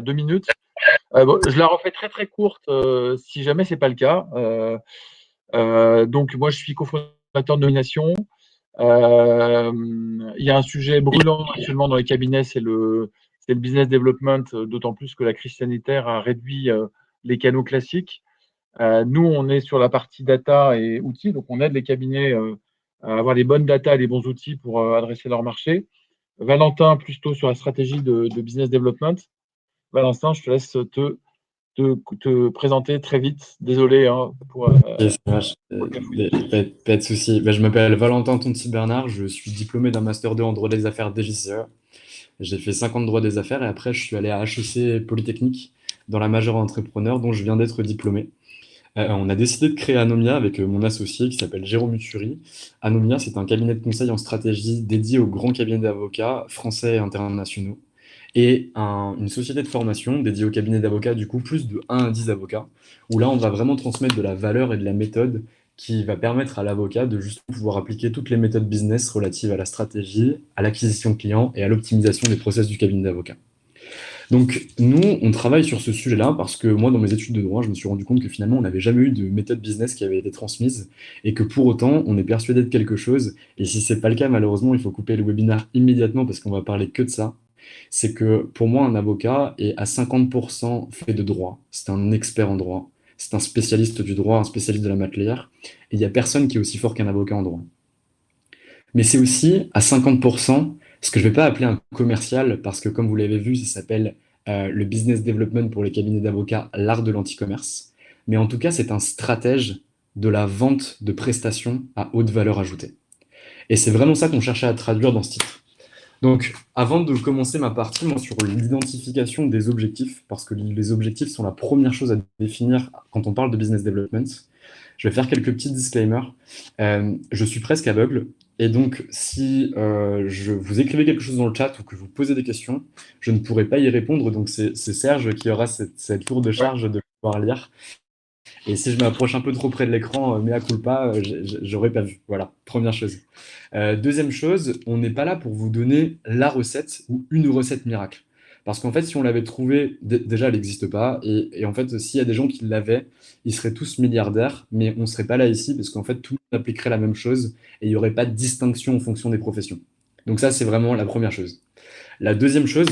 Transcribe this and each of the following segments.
2 minutes. Bon, je la refais très très courte si jamais c'est pas le cas. Donc moi je suis cofondateur de Nomination. Il y a un sujet brûlant actuellement dans les cabinets, c'est le business development, d'autant plus que la crise sanitaire a réduit les canaux classiques. Nous, on est sur la partie data et outils, donc on aide les cabinets à avoir les bonnes data et les bons outils pour adresser leur marché. Valentin, plutôt sur la stratégie de business development. Valentin, je te laisse te présenter très vite. Désolé pour Ok, ça marche. le cafouillage. Pas de souci. Bah, je m'appelle Valentin Tonti-Bernard, je suis diplômé d'un master 2 en droit des affaires DGCE. J'ai fait 5 ans de droit des affaires et après je suis allé à HEC Polytechnique dans la majeure entrepreneur dont je viens d'être diplômé. On a décidé de créer Anomia avec mon associé qui s'appelle Jérôme Uturi. Anomia, c'est un cabinet de conseil en stratégie dédié aux grands cabinets d'avocats français et internationaux. Et une société de formation dédiée aux cabinets d'avocats, du coup, plus de 1 à 10 avocats, où là, on va vraiment transmettre de la valeur et de la méthode qui va permettre à l'avocat de juste pouvoir appliquer toutes les méthodes business relatives à la stratégie, à l'acquisition client et à l'optimisation des process du cabinet d'avocat. Donc, nous, on travaille sur ce sujet-là parce que moi, dans mes études de droit, je me suis rendu compte que finalement, on n'avait jamais eu de méthode business qui avait été transmise et que pour autant, on est persuadé de quelque chose. Et si c'est pas le cas, malheureusement, il faut couper le webinaire immédiatement parce qu'on va parler que de ça. C'est que pour moi, un avocat est à 50% fait de droit. C'est un expert en droit. C'est un spécialiste du droit, un spécialiste de la matière. Et il n'y a personne qui est aussi fort qu'un avocat en droit. Mais c'est aussi à 50% ce que je ne vais pas appeler un commercial, parce que comme vous l'avez vu, ça s'appelle le business development pour les cabinets d'avocats, l'art de l'anti-commerce. Mais en tout cas, c'est un stratège de la vente de prestations à haute valeur ajoutée. Et c'est vraiment ça qu'on cherchait à traduire dans ce titre. Donc, avant de commencer ma partie, moi, sur l'identification des objectifs, parce que les objectifs sont la première chose à définir quand on parle de business development, je vais faire quelques petits disclaimers. Je suis presque aveugle, et donc si je vous écrivez quelque chose dans le chat ou que vous posez des questions, je ne pourrai pas y répondre. Donc c'est Serge qui aura cette lourde Ouais. charge de pouvoir lire. Et si je m'approche un peu trop près de l'écran, mea culpa, j'aurais pas vu. Voilà, première chose. Deuxième chose, on n'est pas là pour vous donner la recette ou une recette miracle. Parce qu'en fait, si on l'avait trouvée, déjà, elle n'existe pas. Et en fait, s'il y a des gens qui l'avaient, ils seraient tous milliardaires, mais on ne serait pas là ici parce qu'en fait, tout le monde appliquerait la même chose et il n'y aurait pas de distinction en fonction des professions. Donc ça, c'est vraiment la première chose. La deuxième chose,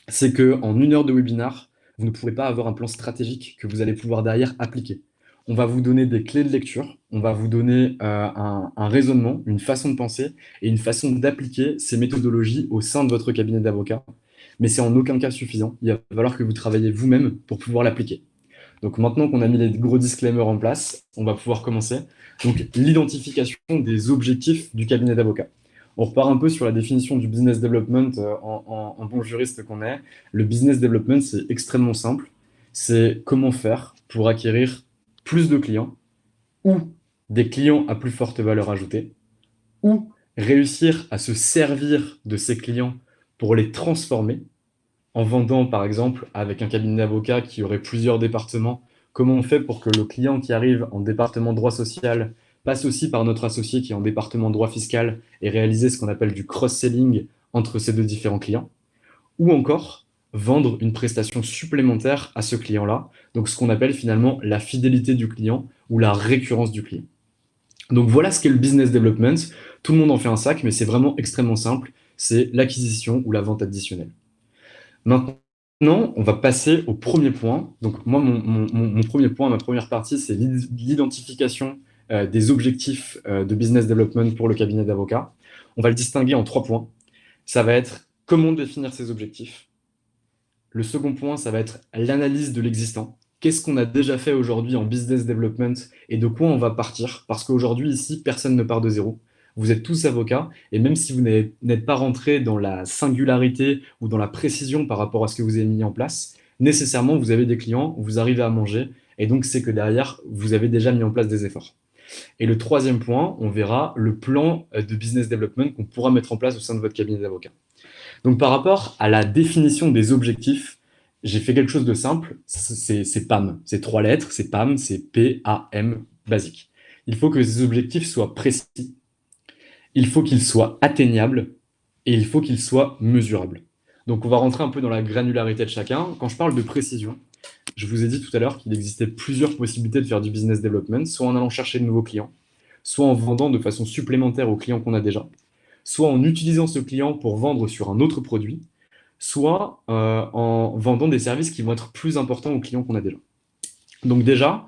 c'est qu'en 1 heure de webinar, vous ne pourrez pas avoir un plan stratégique que vous allez pouvoir derrière appliquer. On va vous donner des clés de lecture, on va vous donner un raisonnement, une façon de penser et une façon d'appliquer ces méthodologies au sein de votre cabinet d'avocat. Mais c'est en aucun cas suffisant. Il va falloir que vous travaillez vous-même pour pouvoir l'appliquer. Donc maintenant qu'on a mis les gros disclaimers en place, on va pouvoir commencer. Donc l'identification des objectifs du cabinet d'avocat. On repart un peu sur la définition du business development en bon juriste qu'on est. Le business development, c'est extrêmement simple. C'est comment faire pour acquérir plus de clients ou des clients à plus forte valeur ajoutée ou réussir à se servir de ces clients pour les transformer en vendant, par exemple, avec un cabinet d'avocats qui aurait plusieurs départements, comment on fait pour que le client qui arrive en département droit social passe aussi par notre associé qui est en département droit fiscal et réaliser ce qu'on appelle du cross-selling entre ces deux différents clients, ou encore vendre une prestation supplémentaire à ce client-là, donc ce qu'on appelle finalement la fidélité du client ou la récurrence du client. Donc voilà ce qu'est le business development. Tout le monde en fait un sac, mais c'est vraiment extrêmement simple. C'est l'acquisition ou la vente additionnelle. Maintenant, on va passer au premier point. Donc, moi, mon premier point, ma première partie, c'est l'identification des objectifs de business development pour le cabinet d'avocats. On va le distinguer en 3 points. Ça va être comment définir ces objectifs. Le second point, ça va être l'analyse de l'existant. Qu'est-ce qu'on a déjà fait aujourd'hui en business development et de quoi on va partir? Parce qu'aujourd'hui, ici, personne ne part de zéro. Vous êtes tous avocats et même si vous n'êtes pas rentré dans la singularité ou dans la précision par rapport à ce que vous avez mis en place, nécessairement, vous avez des clients, vous arrivez à manger et donc c'est que derrière, vous avez déjà mis en place des efforts. Et le troisième point, on verra le plan de business development qu'on pourra mettre en place au sein de votre cabinet d'avocats. Donc, par rapport à la définition des objectifs, j'ai fait quelque chose de simple, c'est PAM. C'est 3 lettres, c'est PAM, c'est P-A-M, basique. Il faut que ces objectifs soient précis, il faut qu'ils soient atteignables et il faut qu'ils soient mesurables. Donc, on va rentrer un peu dans la granularité de chacun. Quand je parle de précision, je vous ai dit tout à l'heure qu'il existait plusieurs possibilités de faire du business development, soit en allant chercher de nouveaux clients, soit en vendant de façon supplémentaire aux clients qu'on a déjà, soit en utilisant ce client pour vendre sur un autre produit, soit en vendant des services qui vont être plus importants aux clients qu'on a déjà. Donc déjà,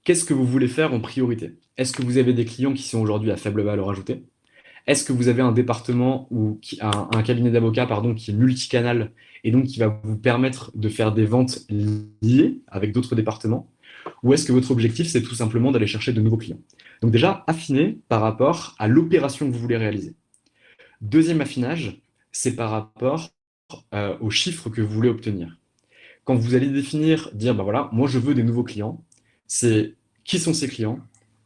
qu'est-ce que vous voulez faire en priorité? Est-ce que vous avez des clients qui sont aujourd'hui à faible valeur ajoutée? Est-ce que vous avez un département ou un cabinet d'avocats qui est multicanal et donc qui va vous permettre de faire des ventes liées avec d'autres départements? Ou est-ce que votre objectif, c'est tout simplement d'aller chercher de nouveaux clients? Donc déjà, affinez par rapport à l'opération que vous voulez réaliser. Deuxième affinage, c'est par rapport aux chiffres que vous voulez obtenir. Quand vous allez définir, dire, bah voilà, moi je veux des nouveaux clients, c'est qui sont ces clients,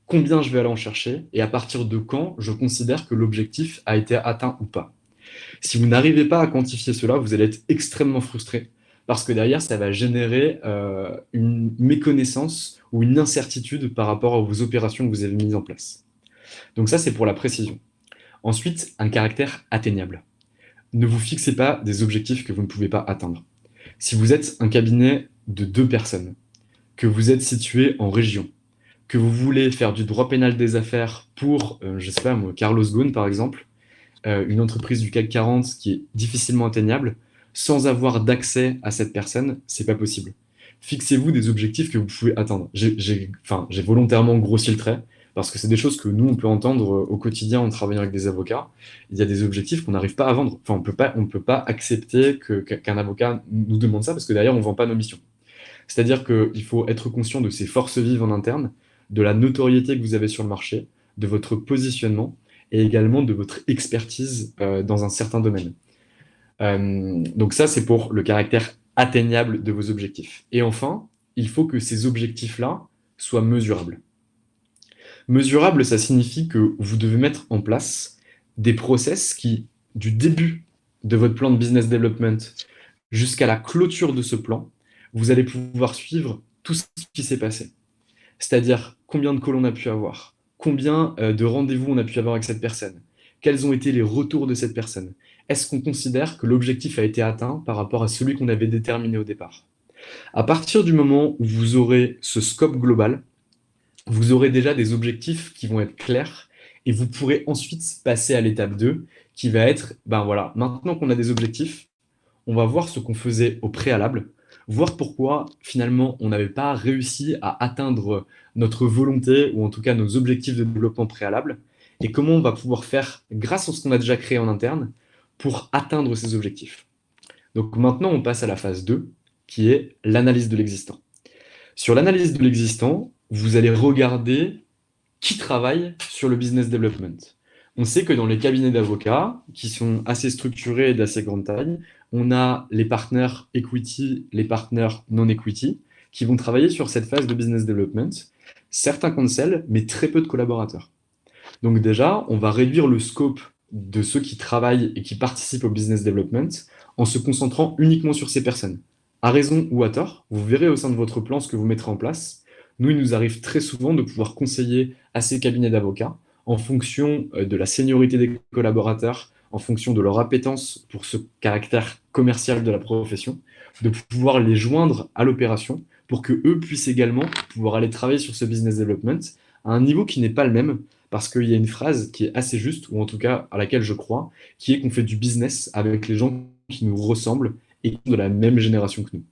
combien je vais aller en chercher, et à partir de quand je considère que l'objectif a été atteint ou pas. Si vous n'arrivez pas à quantifier cela, vous allez être extrêmement frustré, parce que derrière, ça va générer une méconnaissance ou une incertitude par rapport aux opérations que vous avez mises en place. Donc ça, c'est pour la précision. Ensuite, un caractère atteignable. Ne vous fixez pas des objectifs que vous ne pouvez pas atteindre. Si vous êtes un cabinet de 2 personnes, que vous êtes situé en région, que vous voulez faire du droit pénal des affaires pour, je ne sais pas moi, Carlos Ghosn par exemple, une entreprise du CAC 40 qui est difficilement atteignable, sans avoir d'accès à cette personne, c'est pas possible. Fixez-vous des objectifs que vous pouvez atteindre. J'ai volontairement grossi le trait, parce que c'est des choses que nous, on peut entendre au quotidien en travaillant avec des avocats. Il y a des objectifs qu'on n'arrive pas à vendre. Enfin, on peut pas accepter qu'un avocat nous demande ça, parce que derrière, on ne vend pas nos missions. C'est-à-dire qu'il faut être conscient de ses forces vives en interne, de la notoriété que vous avez sur le marché, de votre positionnement et également de votre expertise dans un certain domaine. Donc ça, c'est pour le caractère atteignable de vos objectifs. Et enfin, il faut que ces objectifs-là soient mesurables. Mesurable, ça signifie que vous devez mettre en place des process qui, du début de votre plan de business development jusqu'à la clôture de ce plan, vous allez pouvoir suivre tout ce qui s'est passé. C'est-à-dire combien de calls on a pu avoir, combien de rendez-vous on a pu avoir avec cette personne, quels ont été les retours de cette personne. Est-ce qu'on considère que l'objectif a été atteint par rapport à celui qu'on avait déterminé au départ? À partir du moment où vous aurez ce scope global, vous aurez déjà des objectifs qui vont être clairs et vous pourrez ensuite passer à l'étape 2 qui va être, ben voilà, maintenant qu'on a des objectifs, on va voir ce qu'on faisait au préalable, voir pourquoi finalement on n'avait pas réussi à atteindre notre volonté ou en tout cas nos objectifs de développement préalable et comment on va pouvoir faire grâce à ce qu'on a déjà créé en interne pour atteindre ces objectifs. Donc maintenant on passe à la phase 2 qui est l'analyse de l'existant. Sur l'analyse de l'existant, vous allez regarder qui travaille sur le business development. On sait que dans les cabinets d'avocats, qui sont assez structurés et d'assez grande taille, on a les partenaires equity, les partenaires non equity, qui vont travailler sur cette phase de business development. Certains counsel, mais très peu de collaborateurs. Donc déjà, on va réduire le scope de ceux qui travaillent et qui participent au business development en se concentrant uniquement sur ces personnes. À raison ou à tort, vous verrez au sein de votre plan ce que vous mettrez en place. Nous, il nous arrive très souvent de pouvoir conseiller à ces cabinets d'avocats en fonction de la seniorité des collaborateurs, en fonction de leur appétence pour ce caractère commercial de la profession, de pouvoir les joindre à l'opération pour que eux puissent également pouvoir aller travailler sur ce business development à un niveau qui n'est pas le même, parce qu'il y a une phrase qui est assez juste, ou en tout cas à laquelle je crois, qui est qu'on fait du business avec les gens qui nous ressemblent et qui sont de la même génération que nous.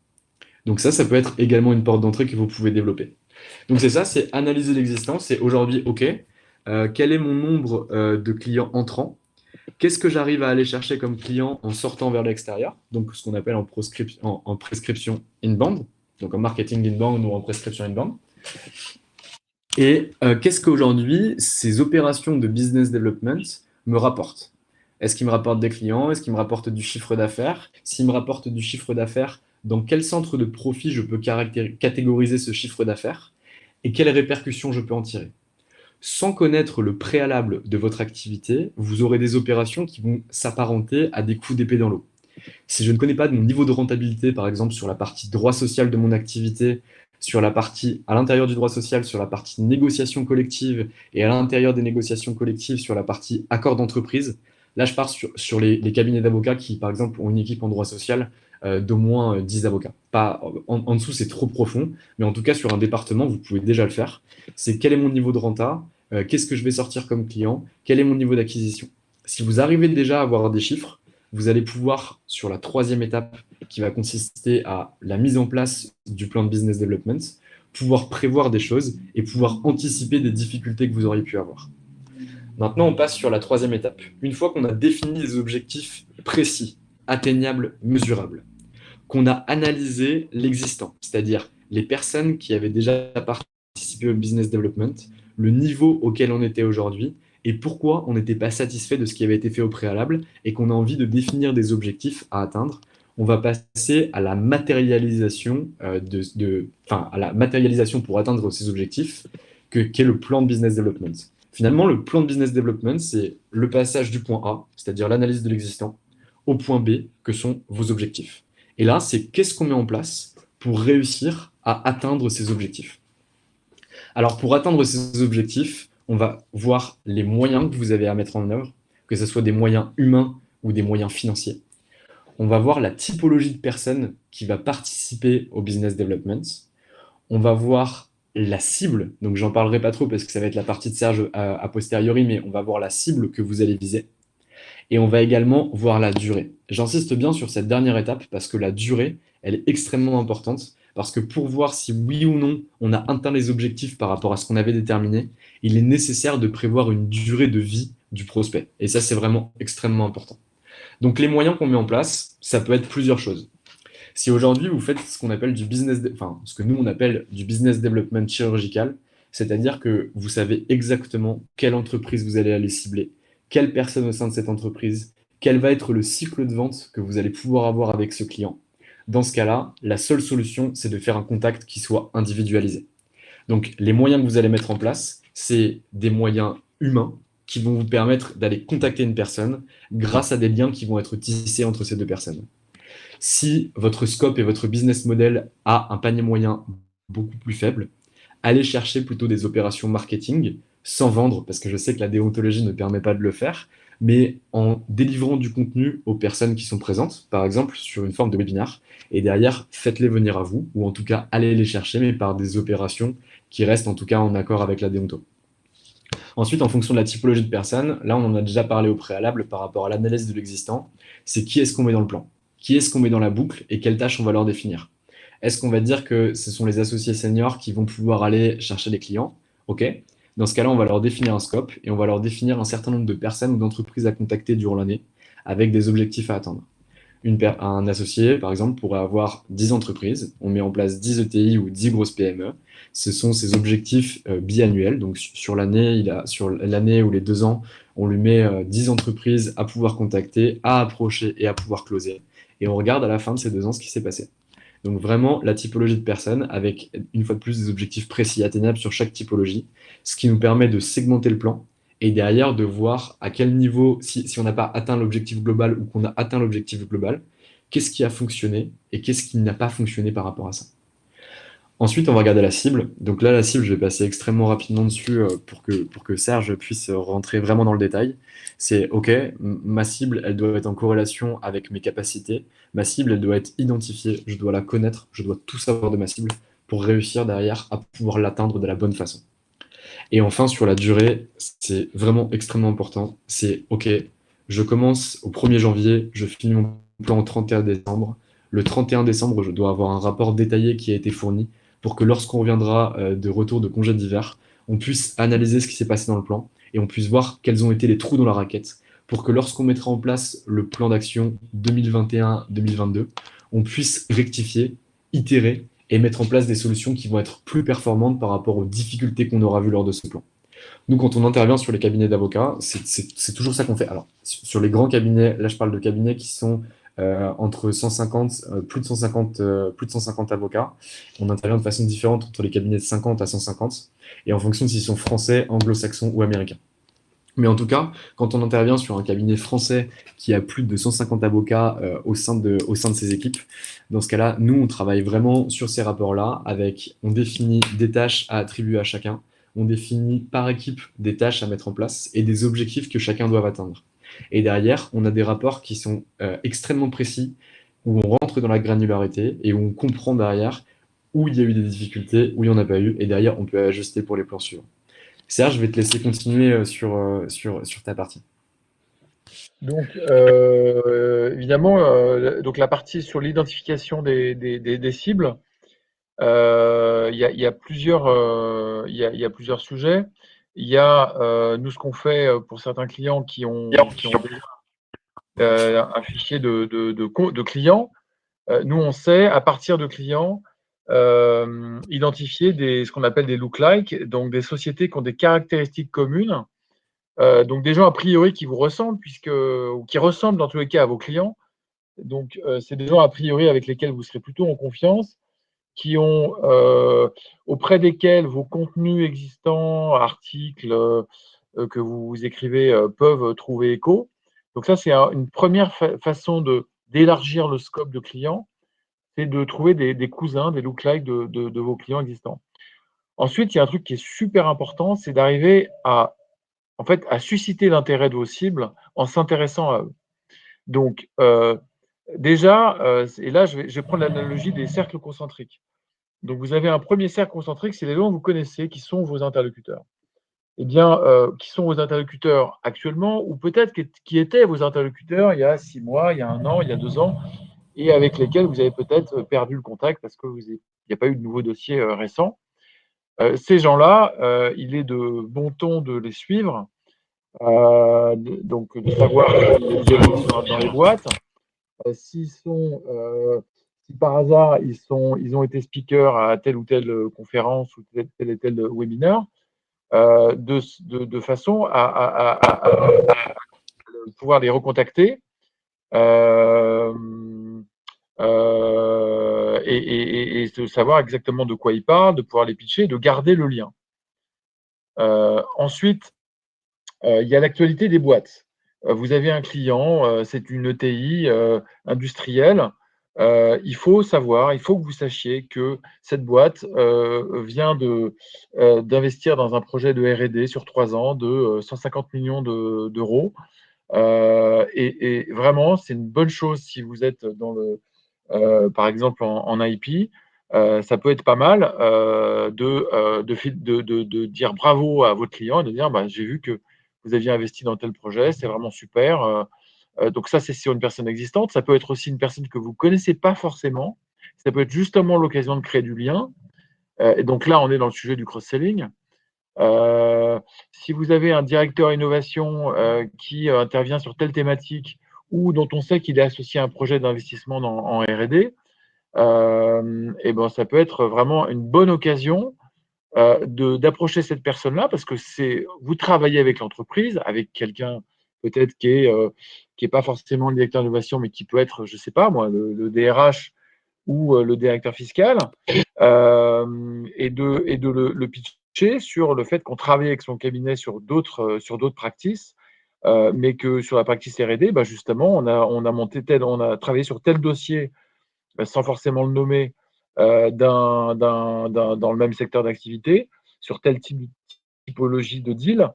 Donc ça peut être également une porte d'entrée que vous pouvez développer. Donc c'est ça, c'est analyser l'existence, c'est aujourd'hui, OK, quel est mon nombre de clients entrants? Qu'est-ce que j'arrive à aller chercher comme client en sortant vers l'extérieur? Donc ce qu'on appelle en prescription inbound, donc en marketing inbound ou en prescription inbound. Et qu'est-ce qu'aujourd'hui, ces opérations de business development me rapportent? Est-ce qu'ils me rapportent des clients? Est-ce qu'ils me rapportent du chiffre d'affaires? S'ils me rapportent du chiffre d'affaires, dans quel centre de profit je peux catégoriser ce chiffre d'affaires? Et quelles répercussions je peux en tirer? Sans connaître le préalable de votre activité, vous aurez des opérations qui vont s'apparenter à des coups d'épée dans l'eau. Si je ne connais pas de mon niveau de rentabilité, par exemple sur la partie droit social de mon activité, sur la partie à l'intérieur du droit social, sur la partie négociation collective et à l'intérieur des négociations collectives sur la partie accord d'entreprise, Là, je pars sur les cabinets d'avocats qui, par exemple, ont une équipe en droit social d'au moins 10 avocats. Pas, en dessous, c'est trop profond, mais en tout cas, sur un département, vous pouvez déjà le faire. C'est quel est mon niveau de renta, qu'est-ce que je vais sortir comme client, quel est mon niveau d'acquisition. Si vous arrivez déjà à avoir des chiffres, vous allez pouvoir, sur la troisième étape, qui va consister à la mise en place du plan de business development, pouvoir prévoir des choses et pouvoir anticiper des difficultés que vous auriez pu avoir. Maintenant, on passe sur la troisième étape. Une fois qu'on a défini des objectifs précis, atteignables, mesurables, qu'on a analysé l'existant, c'est-à-dire les personnes qui avaient déjà participé au business development, le niveau auquel on était aujourd'hui et pourquoi on n'était pas satisfait de ce qui avait été fait au préalable et qu'on a envie de définir des objectifs à atteindre, on va passer à la matérialisation, à la matérialisation pour atteindre ces objectifs, qu'est le plan de business development. Finalement, le plan de business development, c'est le passage du point A, c'est-à-dire l'analyse de l'existant, au point B, que sont vos objectifs. Et là, c'est qu'est-ce qu'on met en place pour réussir à atteindre ces objectifs. Alors, pour atteindre ces objectifs, on va voir les moyens que vous avez à mettre en œuvre, que ce soit des moyens humains ou des moyens financiers. On va voir la typologie de personnes qui va participer au business development. On va voir la cible, donc j'en parlerai pas trop parce que ça va être la partie de Serge a posteriori, mais on va voir la cible que vous allez viser. Et on va également voir la durée. J'insiste bien sur cette dernière étape parce que la durée, elle est extrêmement importante. Parce que pour voir si oui ou non on a atteint les objectifs par rapport à ce qu'on avait déterminé, il est nécessaire de prévoir une durée de vie du prospect. Et ça, c'est vraiment extrêmement important. Donc les moyens qu'on met en place, ça peut être plusieurs choses. Si aujourd'hui vous faites ce qu'on appelle ce que nous on appelle du business development chirurgical, c'est-à-dire que vous savez exactement quelle entreprise vous allez aller cibler, quelle personne au sein de cette entreprise, quel va être le cycle de vente que vous allez pouvoir avoir avec ce client. Dans ce cas-là, la seule solution, c'est de faire un contact qui soit individualisé. Donc, les moyens que vous allez mettre en place, c'est des moyens humains qui vont vous permettre d'aller contacter une personne grâce à des liens qui vont être tissés entre ces deux personnes. Si votre scope et votre business model a un panier moyen beaucoup plus faible, allez chercher plutôt des opérations marketing sans vendre, parce que je sais que la déontologie ne permet pas de le faire, mais en délivrant du contenu aux personnes qui sont présentes, par exemple sur une forme de webinaire, et derrière, faites-les venir à vous, ou en tout cas, allez les chercher, mais par des opérations qui restent en tout cas en accord avec la déonto. Ensuite, en fonction de la typologie de personnes, là on en a déjà parlé au préalable par rapport à l'analyse de l'existant, c'est qui est-ce qu'on met dans le plan, qui est-ce qu'on met dans la boucle et quelles tâches on va leur définir. Est-ce qu'on va dire que ce sont les associés seniors qui vont pouvoir aller chercher des clients? Ok. Dans ce cas-là, on va leur définir un scope et on va leur définir un certain nombre de personnes ou d'entreprises à contacter durant l'année avec des objectifs à atteindre. Un associé, par exemple, pourrait avoir 10 entreprises. On met en place 10 ETI ou 10 grosses PME. Ce sont ses objectifs biannuels. Donc, sur l'année ou les 2 ans, on lui met 10 entreprises à pouvoir contacter, à approcher et à pouvoir closer. Et on regarde à la fin de ces 2 ans ce qui s'est passé. Donc, vraiment, la typologie de personnes avec, une fois de plus, des objectifs précis, atteignables sur chaque typologie, ce qui nous permet de segmenter le plan et derrière de voir à quel niveau, si on n'a pas atteint l'objectif global ou qu'on a atteint l'objectif global, qu'est-ce qui a fonctionné et qu'est-ce qui n'a pas fonctionné par rapport à ça. Ensuite, on va regarder la cible. Donc là, la cible, je vais passer extrêmement rapidement dessus pour que Serge puisse rentrer vraiment dans le détail. C'est OK, ma cible, elle doit être en corrélation avec mes capacités. Ma cible, elle doit être identifiée. Je dois la connaître. Je dois tout savoir de ma cible pour réussir derrière à pouvoir l'atteindre de la bonne façon. Et enfin, sur la durée, c'est vraiment extrêmement important. C'est OK, je commence au 1er janvier, je finis mon plan au 31 décembre. Le 31 décembre, je dois avoir un rapport détaillé qui a été fourni pour que lorsqu'on reviendra de retour de congé d'hiver, on puisse analyser ce qui s'est passé dans le plan et on puisse voir quels ont été les trous dans la raquette pour que lorsqu'on mettra en place le plan d'action 2021-2022, on puisse rectifier, itérer et mettre en place des solutions qui vont être plus performantes par rapport aux difficultés qu'on aura vues lors de ce plan. Nous, quand on intervient sur les cabinets d'avocats, c'est toujours ça qu'on fait. Alors, sur les grands cabinets, là je parle de cabinets qui sont entre 150, plus de 150 avocats. On intervient de façon différente entre les cabinets de 50 à 150, et en fonction de s'ils sont français, anglo-saxons ou américains. Mais en tout cas, quand on intervient sur un cabinet français qui a plus de 150 avocats au sein de ses équipes, dans ce cas-là, nous, on travaille vraiment sur ces rapports-là, on définit des tâches à attribuer à chacun, on définit par équipe des tâches à mettre en place et des objectifs que chacun doit atteindre. Et derrière, on a des rapports qui sont extrêmement précis, où on rentre dans la granularité et où on comprend derrière où il y a eu des difficultés, où il n'y en a pas eu, et derrière, on peut ajuster pour les plans suivants. Serge, je vais te laisser continuer sur ta partie. Donc, évidemment, donc la partie sur l'identification des cibles, il y a plusieurs, il y a plusieurs sujets. Il y a, nous, ce qu'on fait pour certains clients qui ont déjà un fichier de clients. Nous, on sait, à partir de clients, identifier ce qu'on appelle des look-like, donc des sociétés qui ont des caractéristiques communes, donc des gens a priori qui vous ressemblent, ou qui ressemblent dans tous les cas à vos clients. Donc, c'est des gens a priori avec lesquels vous serez plutôt en confiance, qui ont, auprès desquels vos contenus existants, articles que vous écrivez, peuvent trouver écho. Donc ça, c'est une première façon d'élargir le scope de clients, c'est de trouver des cousins, des look-like de vos clients existants. Ensuite, il y a un truc qui est super important, c'est d'arriver en fait, à susciter l'intérêt de vos cibles en s'intéressant à eux. Donc, déjà, et là, je vais prendre l'analogie des cercles concentriques. Donc, vous avez un premier cercle concentrique, c'est les gens que vous connaissez, qui sont vos interlocuteurs. Eh bien, qui sont vos interlocuteurs actuellement, ou peut-être qui étaient vos interlocuteurs il y a 6 mois, il y a 1 an, il y a 2 ans, et avec lesquels vous avez peut-être perdu le contact parce qu'il n'y a pas eu de nouveau dossier récent. Ces gens-là, il est de bon ton de les suivre, donc de savoir s'ils évoluent dans les boîtes. Si par hasard ils ont été speakers à telle ou telle conférence ou tel et tel webinaire, de façon à pouvoir les recontacter euh, et de savoir exactement de quoi ils parlent, de pouvoir les pitcher, de garder le lien. Ensuite, il y a l'actualité des boîtes. Vous avez un client, c'est une ETI industrielle. Il faut que vous sachiez que cette boîte vient d'investir dans un projet de R&D sur 3 ans de 150 millions d'euros. Et vraiment, c'est une bonne chose si vous êtes par exemple en IP. Ça peut être pas mal de dire bravo à votre client et de dire bah, j'ai vu que vous aviez investi dans tel projet, c'est vraiment super. Donc ça, c'est sur une personne existante. Ça peut être aussi une personne que vous ne connaissez pas forcément. Ça peut être justement l'occasion de créer du lien. Et donc là, on est dans le sujet du cross-selling. Si vous avez un directeur innovation qui intervient sur telle thématique ou dont on sait qu'il est associé à un projet d'investissement en R&D, et ben, ça peut être vraiment une bonne occasion d'approcher cette personne-là parce que vous travaillez avec l'entreprise, avec quelqu'un peut-être qui est pas forcément le directeur d'innovation, mais qui peut être, je sais pas moi, le DRH ou le directeur fiscal, et de le pitcher sur le fait qu'on travaille avec son cabinet sur d'autres practices, mais que sur la practice R&D, bah justement, on a travaillé sur tel dossier sans forcément le nommer, dans le même secteur d'activité, sur tel typologie de deal.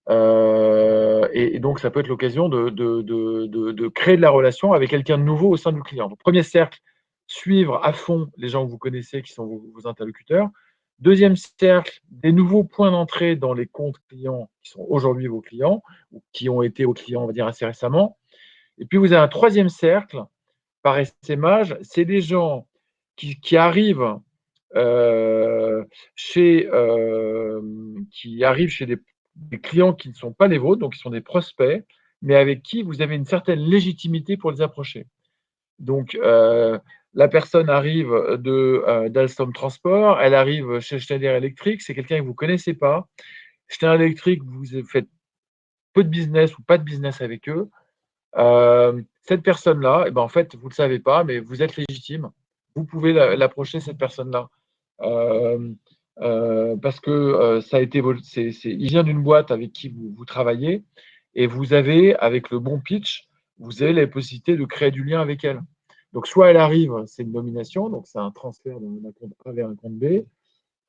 Et donc, ça peut être l'occasion de créer de la relation avec quelqu'un de nouveau au sein du client. Donc, premier cercle, suivre à fond les gens que vous connaissez, qui sont vos interlocuteurs. Deuxième cercle, des nouveaux points d'entrée dans les comptes clients qui sont aujourd'hui vos clients, ou qui ont été vos clients, on va dire, assez récemment. Et puis, vous avez un troisième cercle, par essaimage, c'est des gens qui arrivent qui arrivent chez des clients qui ne sont pas les vôtres, donc qui sont des prospects, mais avec qui vous avez une certaine légitimité pour les approcher. Donc, la personne arrive d'Alstom Transport, elle arrive chez Schneider Electric, c'est quelqu'un que vous ne connaissez pas. Schneider Electric, vous faites peu de business ou pas de business avec eux. Cette personne-là, eh ben, en fait, vous ne le savez pas, mais vous êtes légitime. Vous pouvez l'approcher, cette personne-là. Parce que ça a été, il vient d'une boîte avec qui vous travaillez et vous avez, avec le bon pitch, vous avez la possibilité de créer du lien avec elle. Donc, soit elle arrive, c'est une nomination, donc c'est un transfert d'un compte A vers un compte B.